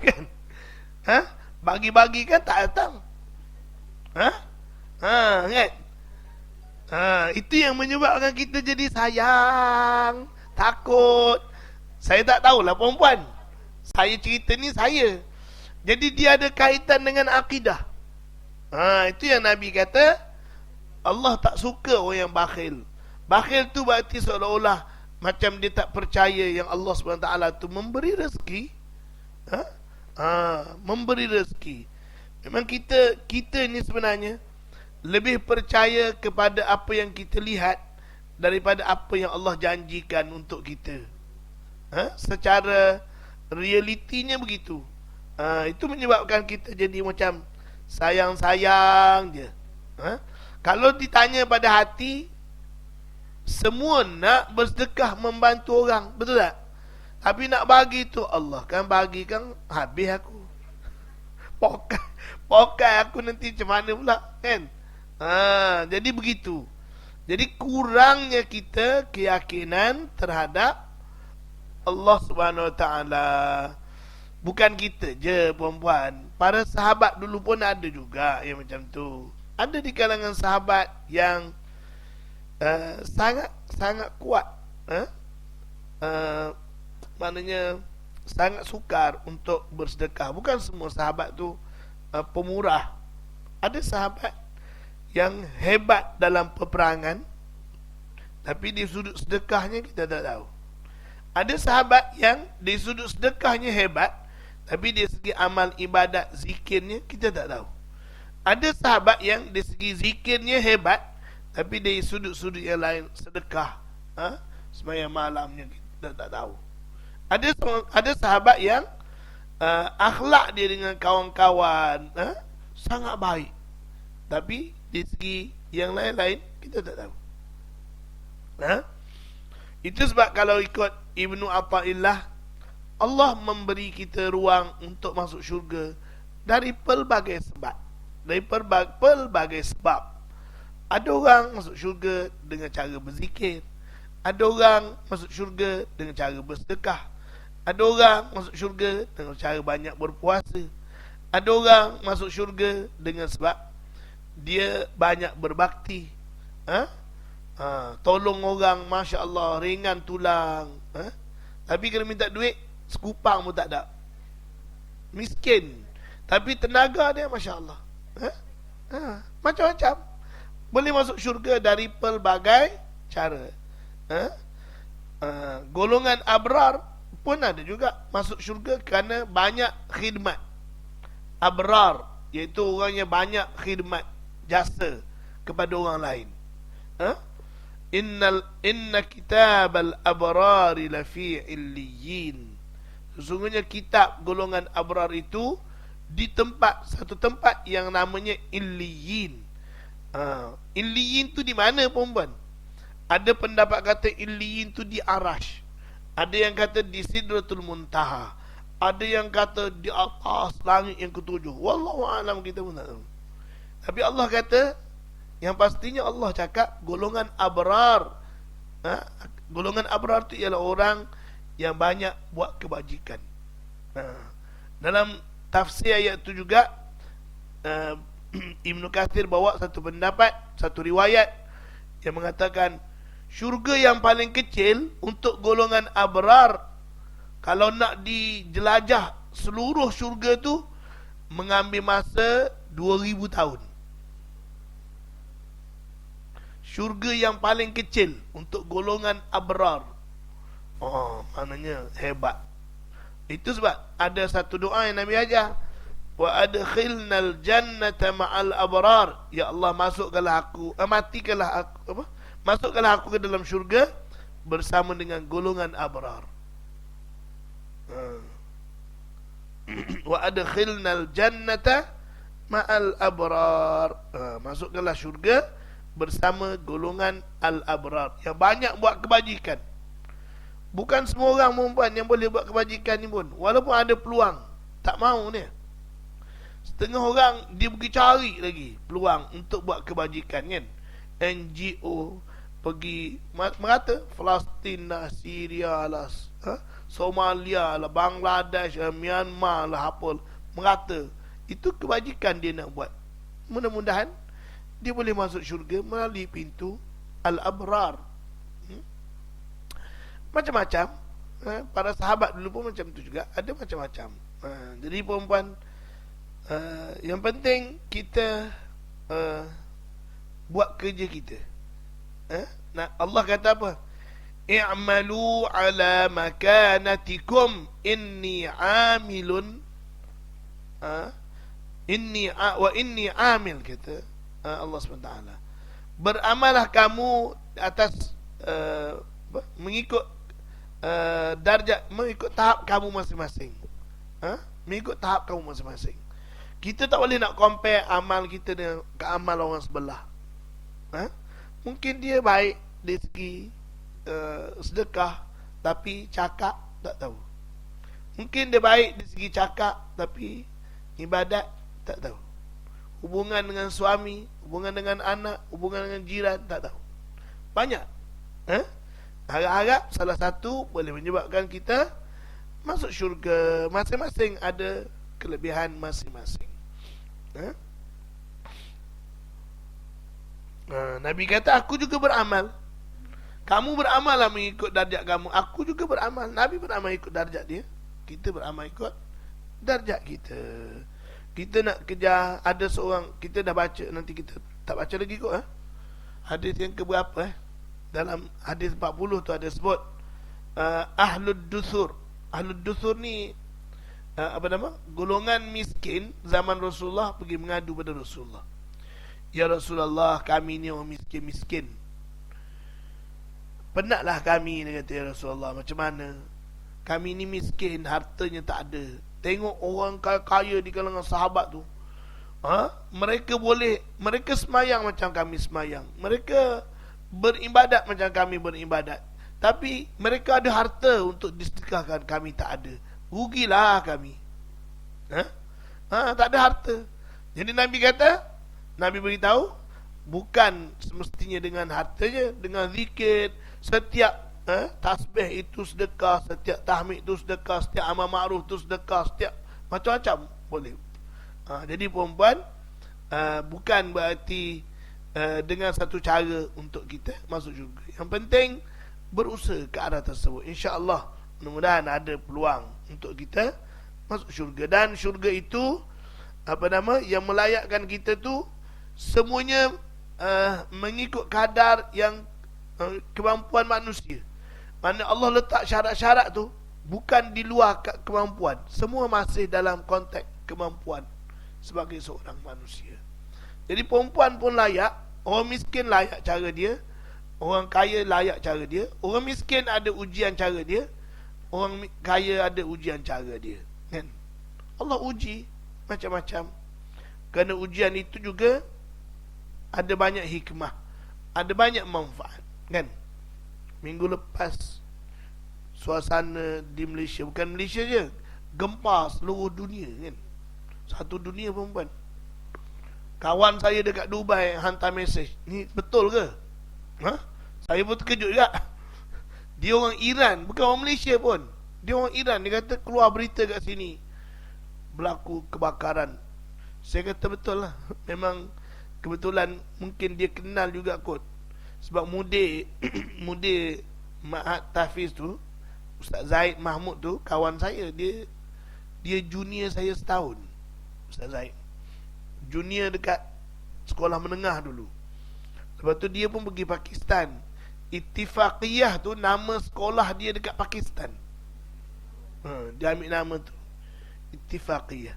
Kan? Bagi-bagi kan tak datang. Kan? Itu yang menyebabkan kita jadi sayang, takut. Saya tak tahulah perempuan, saya cerita ni saya. Jadi dia ada kaitan dengan akidah. Itu yang Nabi kata, Allah tak suka orang yang bakhil. Bakhil tu berarti seolah-olah macam dia tak percaya yang Allah SWT tu memberi rezeki. Memberi rezeki. Memang kita ni sebenarnya lebih percaya kepada apa yang kita lihat daripada apa yang Allah janjikan untuk kita. Secara realitinya begitu. Itu menyebabkan kita jadi macam sayang-sayang je. Kalau ditanya pada hati, semua nak bersedekah membantu orang, betul tak? Tapi nak bagi tu, Allah kan bagi kan habis aku. Pokai aku nanti macam mana pula, kan? Jadi begitu. Jadi kurangnya kita keyakinan terhadap Allah Subhanahu Wa Taala. Bukan kita je perempuan, para sahabat dulu pun ada juga yang macam tu. Ada di kalangan sahabat yang sangat kuat, maknanya sangat sukar untuk bersedekah. Bukan semua sahabat tu pemurah. Ada sahabat yang hebat dalam peperangan, tapi di sudut sedekahnya kita tak tahu. Ada sahabat yang di sudut sedekahnya hebat, tapi dari segi amal ibadat zikirnya kita tak tahu. Ada sahabat yang dari segi zikirnya hebat, tapi dari sudut-sudut yang lain, sedekah, sembahyang malamnya kita tak tahu. Ada sahabat yang akhlak dia dengan kawan-kawan sangat baik, tapi dari segi yang lain-lain kita tak tahu. Itu sebab kalau ikut Ibnu Athaillah, Allah memberi kita ruang untuk masuk syurga dari pelbagai sebab. Dari pelbagai sebab. Ada orang masuk syurga dengan cara berzikir. Ada orang masuk syurga dengan cara bersedekah. Ada orang masuk syurga dengan cara banyak berpuasa. Ada orang masuk syurga dengan sebab dia banyak berbakti. Tolong orang, Masya Allah, ringan tulang. Tapi kalau minta duit, sekupang pun tak ada. Miskin, tapi tenaga dia Masya Allah. Macam-macam. Boleh masuk syurga dari pelbagai cara. Golongan abrar pun ada juga masuk syurga kerana banyak khidmat. Abrar, iaitu orang yang banyak khidmat, jasa kepada orang lain. Inna kitabal abrari lafi illiyin. Sesungguhnya kitab golongan abrar itu di satu tempat yang namanya Illiyin. Illiyin tu di mana perempuan? Ada pendapat kata Illiyin tu di Arash. Ada yang kata di Sidratul Muntaha. Ada yang kata di atas langit yang ketujuh. Wallahu a'lam, kita pun tak tahu. Tapi Allah kata, yang pastinya Allah cakap golongan abrar. Golongan abrar tu ialah orang yang banyak buat kebajikan. Dalam tafsir ayat tu juga Ibnu Katsir bawa satu pendapat, satu riwayat yang mengatakan syurga yang paling kecil untuk golongan abrar, kalau nak dijelajah seluruh syurga tu, mengambil masa 2000 tahun. Syurga yang paling kecil untuk golongan abrar. Maknanya hebat. Itu sebab ada satu doa yang Nabi ajar, wa adkhilnal jannata ma'al abrar. Ya Allah, masukkanlah aku, matikanlah aku, apa? Masukkanlah aku ke dalam syurga bersama dengan golongan abrar. Wa adkhilnal jannata ma'al abrar. Masukkanlah syurga bersama golongan al-abrar yang banyak buat kebajikan. Bukan semua orang perempuan yang boleh buat kebajikan ni pun. Walaupun ada peluang, tak mau ni. Setengah orang dia pergi cari lagi peluang untuk buat kebajikan kan. NGO pergi merata Palestin lah, Syria lah, Somalia lah, Bangladesh lah, Myanmar lah, apa merata. Itu kebajikan dia nak buat. Mudah-mudahan dia boleh masuk syurga melalui pintu Al-Abrar. Macam-macam. Para sahabat dulu pun macam tu juga. Ada macam-macam. Jadi perempuan, yang penting kita buat kerja kita. Nah, Allah kata apa? I'malu ala makanatikum inni amilun inni amil, kata Allah SWT. Beramalah kamu atas mengikut darjat, mengikut tahap kamu masing-masing. Mengikut tahap kamu masing-masing. Kita tak boleh nak compare amal kita dengan amal orang sebelah. Mungkin dia baik dari segi sedekah, tapi cakap tak tahu. Mungkin dia baik dari segi cakap, tapi ibadat tak tahu. Hubungan dengan suami, hubungan dengan anak, hubungan dengan jiran tak tahu. Banyak. Harap-harap salah satu boleh menyebabkan kita masuk syurga. Masing-masing ada kelebihan masing-masing. Nabi kata, aku juga beramal. Kamu beramal lah mengikut darjat kamu. Aku juga beramal. Nabi beramal ikut darjat dia. Kita beramal ikut darjat kita. Kita nak kejar. Ada seorang, kita dah baca, nanti kita tak baca lagi kot. Hadis yang keberapa? Dalam hadis 40 tu ada sebut Ahlud Dusur. Ahlud Dusur ni apa nama? Golongan miskin zaman Rasulullah pergi mengadu pada Rasulullah. Ya Rasulullah, kami ni orang miskin-miskin. Penatlah kami, dia kata, ya Rasulullah, macam mana? Kami ni miskin, hartanya tak ada. Tengok orang kaya di kalangan sahabat tu. Mereka boleh, mereka semayang macam kami semayang. Mereka beribadat macam kami beribadat. Tapi mereka ada harta untuk disedekahkan, kami tak ada. Rugilah kami. Tak ada harta. Jadi Nabi kata, Nabi beritahu, bukan semestinya dengan hartanya, dengan zikir. Setiap tasbih itu sedekah, setiap tahmid itu sedekah, setiap amal ma'ruf itu sedekah, setiap macam-macam boleh. Jadi perempuan, bukan berarti dengan satu cara untuk kita masuk syurga. Yang penting berusaha ke arah tersebut. InsyaAllah mudah-mudahan ada peluang untuk kita masuk syurga. Dan syurga itu yang melayakkan kita tu semuanya mengikut kadar yang kemampuan manusia. Mana Allah letak syarat-syarat tu bukan di luar kemampuan. Semua masih dalam konteks kemampuan sebagai seorang manusia. Jadi perempuan pun layak, orang miskin layak cara dia, orang kaya layak cara dia. Orang miskin ada ujian cara dia, orang kaya ada ujian cara dia, kan? Allah uji macam-macam. Kerana ujian itu juga ada banyak hikmah, ada banyak manfaat, kan? Minggu lepas suasana di Malaysia, bukan Malaysia je, gempa seluruh dunia, kan? Satu dunia perempuan. Kawan saya dekat Dubai hantar mesej, ni betul ke? Saya pun terkejut juga. Dia orang Iran, bukan orang Malaysia pun. Dia orang Iran. Dia kata keluar berita kat sini berlaku kebakaran. Saya kata betul lah. Memang kebetulan mungkin dia kenal juga kot. Sebab mudir Ma'had Tahfiz tu, Ustaz Zaid Mahmud tu, kawan saya. Dia junior saya setahun, Ustaz Zaid. Junior dekat sekolah menengah dulu. Lepas tu dia pun pergi Pakistan. Ittifaqiyah tu nama sekolah dia dekat Pakistan. Dia ambil nama tu, Ittifaqiyah.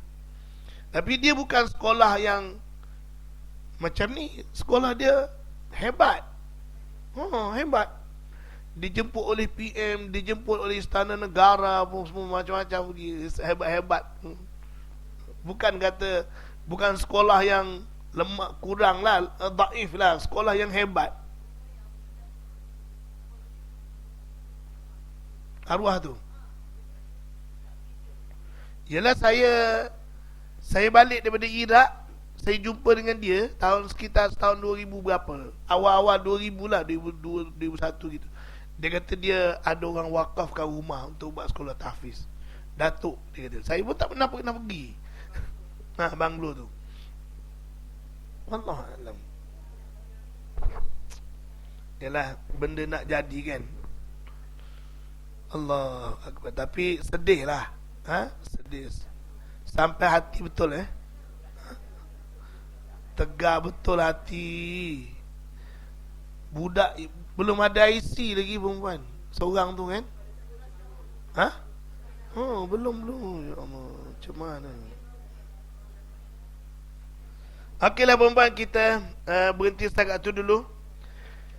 Tapi dia bukan sekolah yang macam ni. Sekolah dia hebat. Hebat. Dijemput oleh PM, dijemput oleh Istana Negara, semua macam-macam pergi. Hebat-hebat. Bukan kata, bukan sekolah yang lemah, kurang lah, daif lah. Sekolah yang hebat. Arwah tu. Yalah, saya balik daripada Iraq, saya jumpa dengan dia sekitar tahun 2000 berapa, awal-awal 2000 lah, 2001 gitu. Dia kata dia ada orang wakafkan rumah untuk buat sekolah tahfiz. Datuk, dia kata. Saya pun tak pernah pergi Banglo tu. Wallah alam. Yalah, benda nak jadi kan. Allah Akbar. Tapi sedih lah. Sedih. Sampai hati betul tegar betul hati. Budak belum ada IC lagi perempuan. Seorang tu kan. Belum. Ya Allah, macam mana? Okeylah perempuan, kita berhenti setakat tu dulu.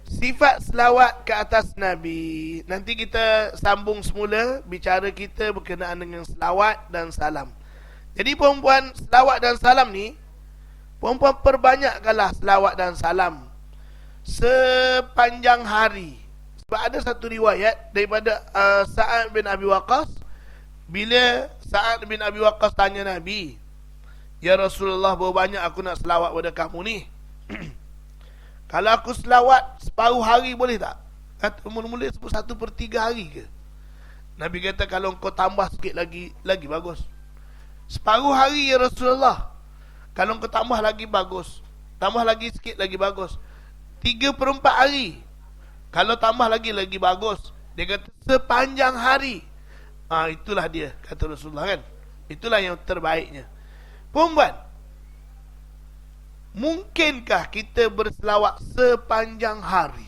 Sifat selawat ke atas Nabi. Nanti kita sambung semula bicara kita berkenaan dengan selawat dan salam. Jadi perempuan, selawat dan salam ni, perempuan perbanyakkanlah selawat dan salam sepanjang hari. Sebab ada satu riwayat daripada Sa'ad bin Abi Waqqas. Bila Sa'ad bin Abi Waqqas tanya Nabi, "Ya Rasulullah, berapa banyak aku nak selawat pada kamu ni?" Kalau aku selawat separuh hari boleh tak? Kata mula-mula sebut 1/3 hari ke? Nabi kata, kalau kau tambah sikit lagi bagus. Separuh hari ya Rasulullah. Kalau kau tambah lagi bagus. Tambah lagi sikit lagi bagus. 3/4 hari. Kalau tambah lagi bagus. Dia kata sepanjang hari. Itulah dia, kata Rasulullah kan. Itulah yang terbaiknya. Perempuan, mungkinkah kita berselawat sepanjang hari?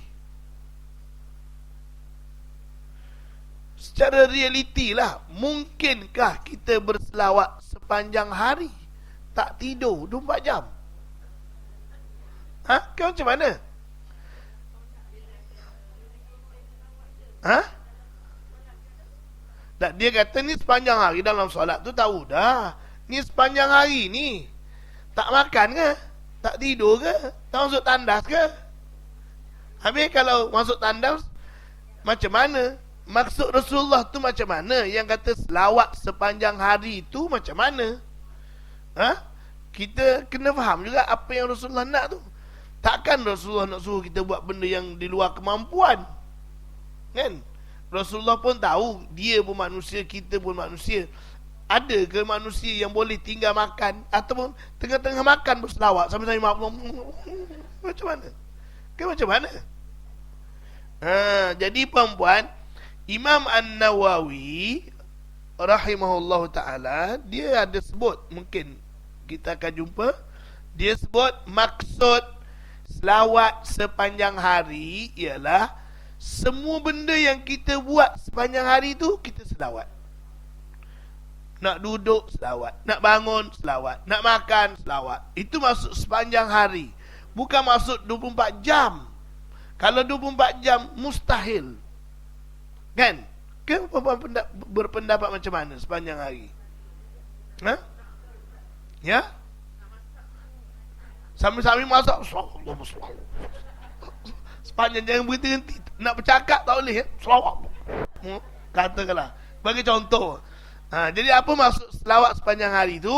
Secara realiti lah, mungkinkah kita berselawat sepanjang hari? Tak tidur 24 jam? Kau macam mana? Tak, dia kata ni sepanjang hari dalam solat tu tahu dah. Ni sepanjang hari ni. Tak makan ke? Tak tidur ke? Tak masuk tandas ke? Habis kalau masuk tandas, macam mana? Maksud Rasulullah tu macam mana? Yang kata selawat sepanjang hari tu macam mana? Kita kena faham juga apa yang Rasulullah nak tu. Takkan Rasulullah nak suruh kita buat benda yang di luar kemampuan, kan? Rasulullah pun tahu dia pun manusia, kita pun manusia. Ada ke manusia yang boleh tinggal makan ataupun tengah-tengah makan berselawat sambil-sambil macam mana? Ke macam mana? Jadi perempuan, Imam An-Nawawi rahimahullah ta'ala, dia ada sebut, mungkin kita akan jumpa, dia sebut maksud selawat sepanjang hari ialah semua benda yang kita buat sepanjang hari tu kita selawat. Nak duduk selawat, nak bangun selawat, nak makan selawat. Itu maksud sepanjang hari, bukan maksud 24 jam. Kalau 24 jam mustahil, kan? Kan berpendapat macam mana sepanjang hari? Ya? Sambil-sambil masak sepanjang, jangan berhenti-henti. Nak bercakap tak boleh, selawat. Katakanlah, bagi contoh. Jadi apa maksud selawat sepanjang hari tu?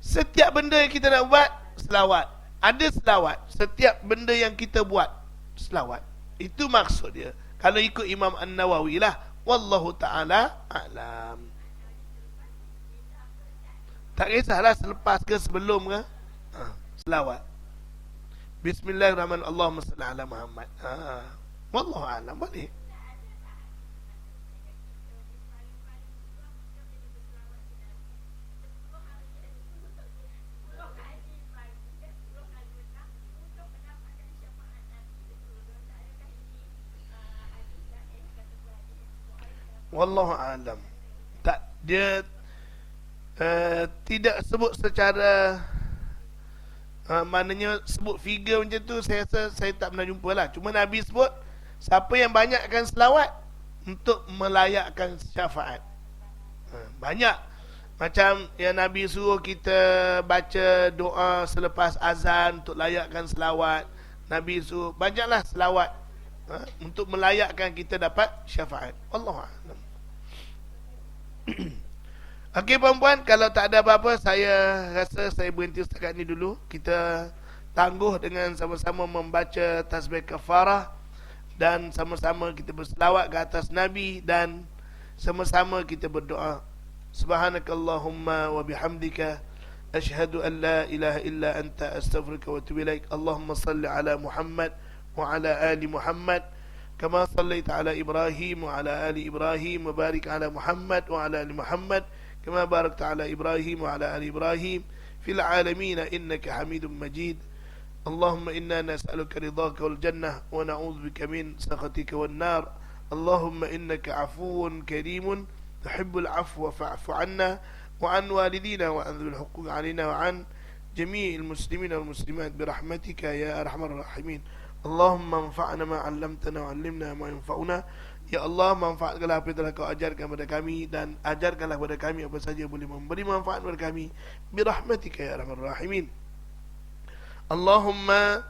Setiap benda yang kita nak buat, selawat. Ada selawat. Setiap benda yang kita buat, selawat. Itu maksud dia. Kalau ikut Imam An-Nawawi lah. Wallahu ta'ala a'lam. Tak kisahlah selepas ke sebelum ke, selawat. Bismillahirrahmanirrahim. Allahumma salli ala Muhammad. Wallahu a'lam, boleh. Wallahu a'lam. Tak, dia Tidak sebut secara maknanya sebut figure macam tu, saya rasa saya tak pernah jumpa lah. Cuma Nabi sebut siapa yang banyakkan selawat untuk melayakkan syafaat. Banyak. Macam yang Nabi suruh kita baca doa selepas azan untuk layakkan selawat. Nabi suruh banyaklah selawat untuk melayakkan kita dapat syafaat. Allahuakbar. Okey puan-puan, kalau tak ada apa-apa, saya rasa saya berhenti setakat ni dulu. Kita tangguh dengan sama-sama membaca tasbih kafarah dan sama-sama kita berselawat ke atas Nabi dan sama-sama kita berdoa. Subhanakallahumma wa bihamdika asyhadu an la ilaha illa anta astaghfiruka wa atubu ilaik. Allahumma salli ala Muhammad wa ala ali Muhammad kama sallaita ala Ibrahim wa ala ali Ibrahim wa barik ala Muhammad wa ala ali Muhammad kama barakta ala Ibrahim wa ala ali Ibrahim fil alamin innaka Hamidum Majid. اللهم إنا نسألك رضاك والجنة ونعوذ بك من سخطك والنار. اللهم إنك عفو كريم تحب العفو فاعف عنا وعن والدينا وعن ذوي الحقوق علينا وعن جميع المسلمين والمسلمات برحمتك يا أرحم الراحمين. اللهم انفعنا ما علمتنا وعلمنا ما ينفعنا. Ya Allah, manfaatkanlah apa yang telah kau ajarkan kepada kami dan ajarkanlah kepada kami apa saja boleh memberi manfaat kepada kami birahmatika ya arhamar rahimin. Allahumma,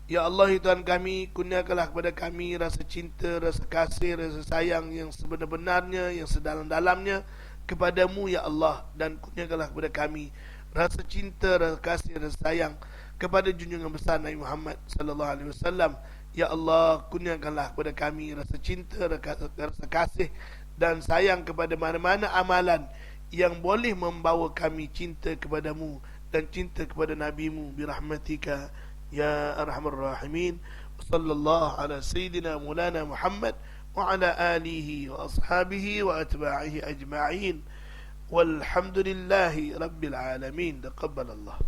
ya Allah Tuhan kami, kurniakanlah kepada kami rasa cinta, rasa kasih, rasa sayang yang sebenar-benarnya, yang sedalam-dalamnya kepadamu ya Allah. Dan kurniakanlah kepada kami rasa cinta, rasa kasih, rasa sayang kepada junjungan besar Nabi Muhammad sallallahu alaihi wasallam. Ya Allah, kurniakanlah kepada kami rasa cinta, rasa kasih dan sayang kepada mana-mana amalan yang boleh membawa kami cinta kepadamu dan cinta kepada nabimu birahmatika ya arhamar rahimin. Sallallahu ala sayyidina Maulana Muhammad wa ala alihi wa ashabihi wa atba'ihi ajma'in. Walhamdulillahi rabbil alamin. Taqabbalallah.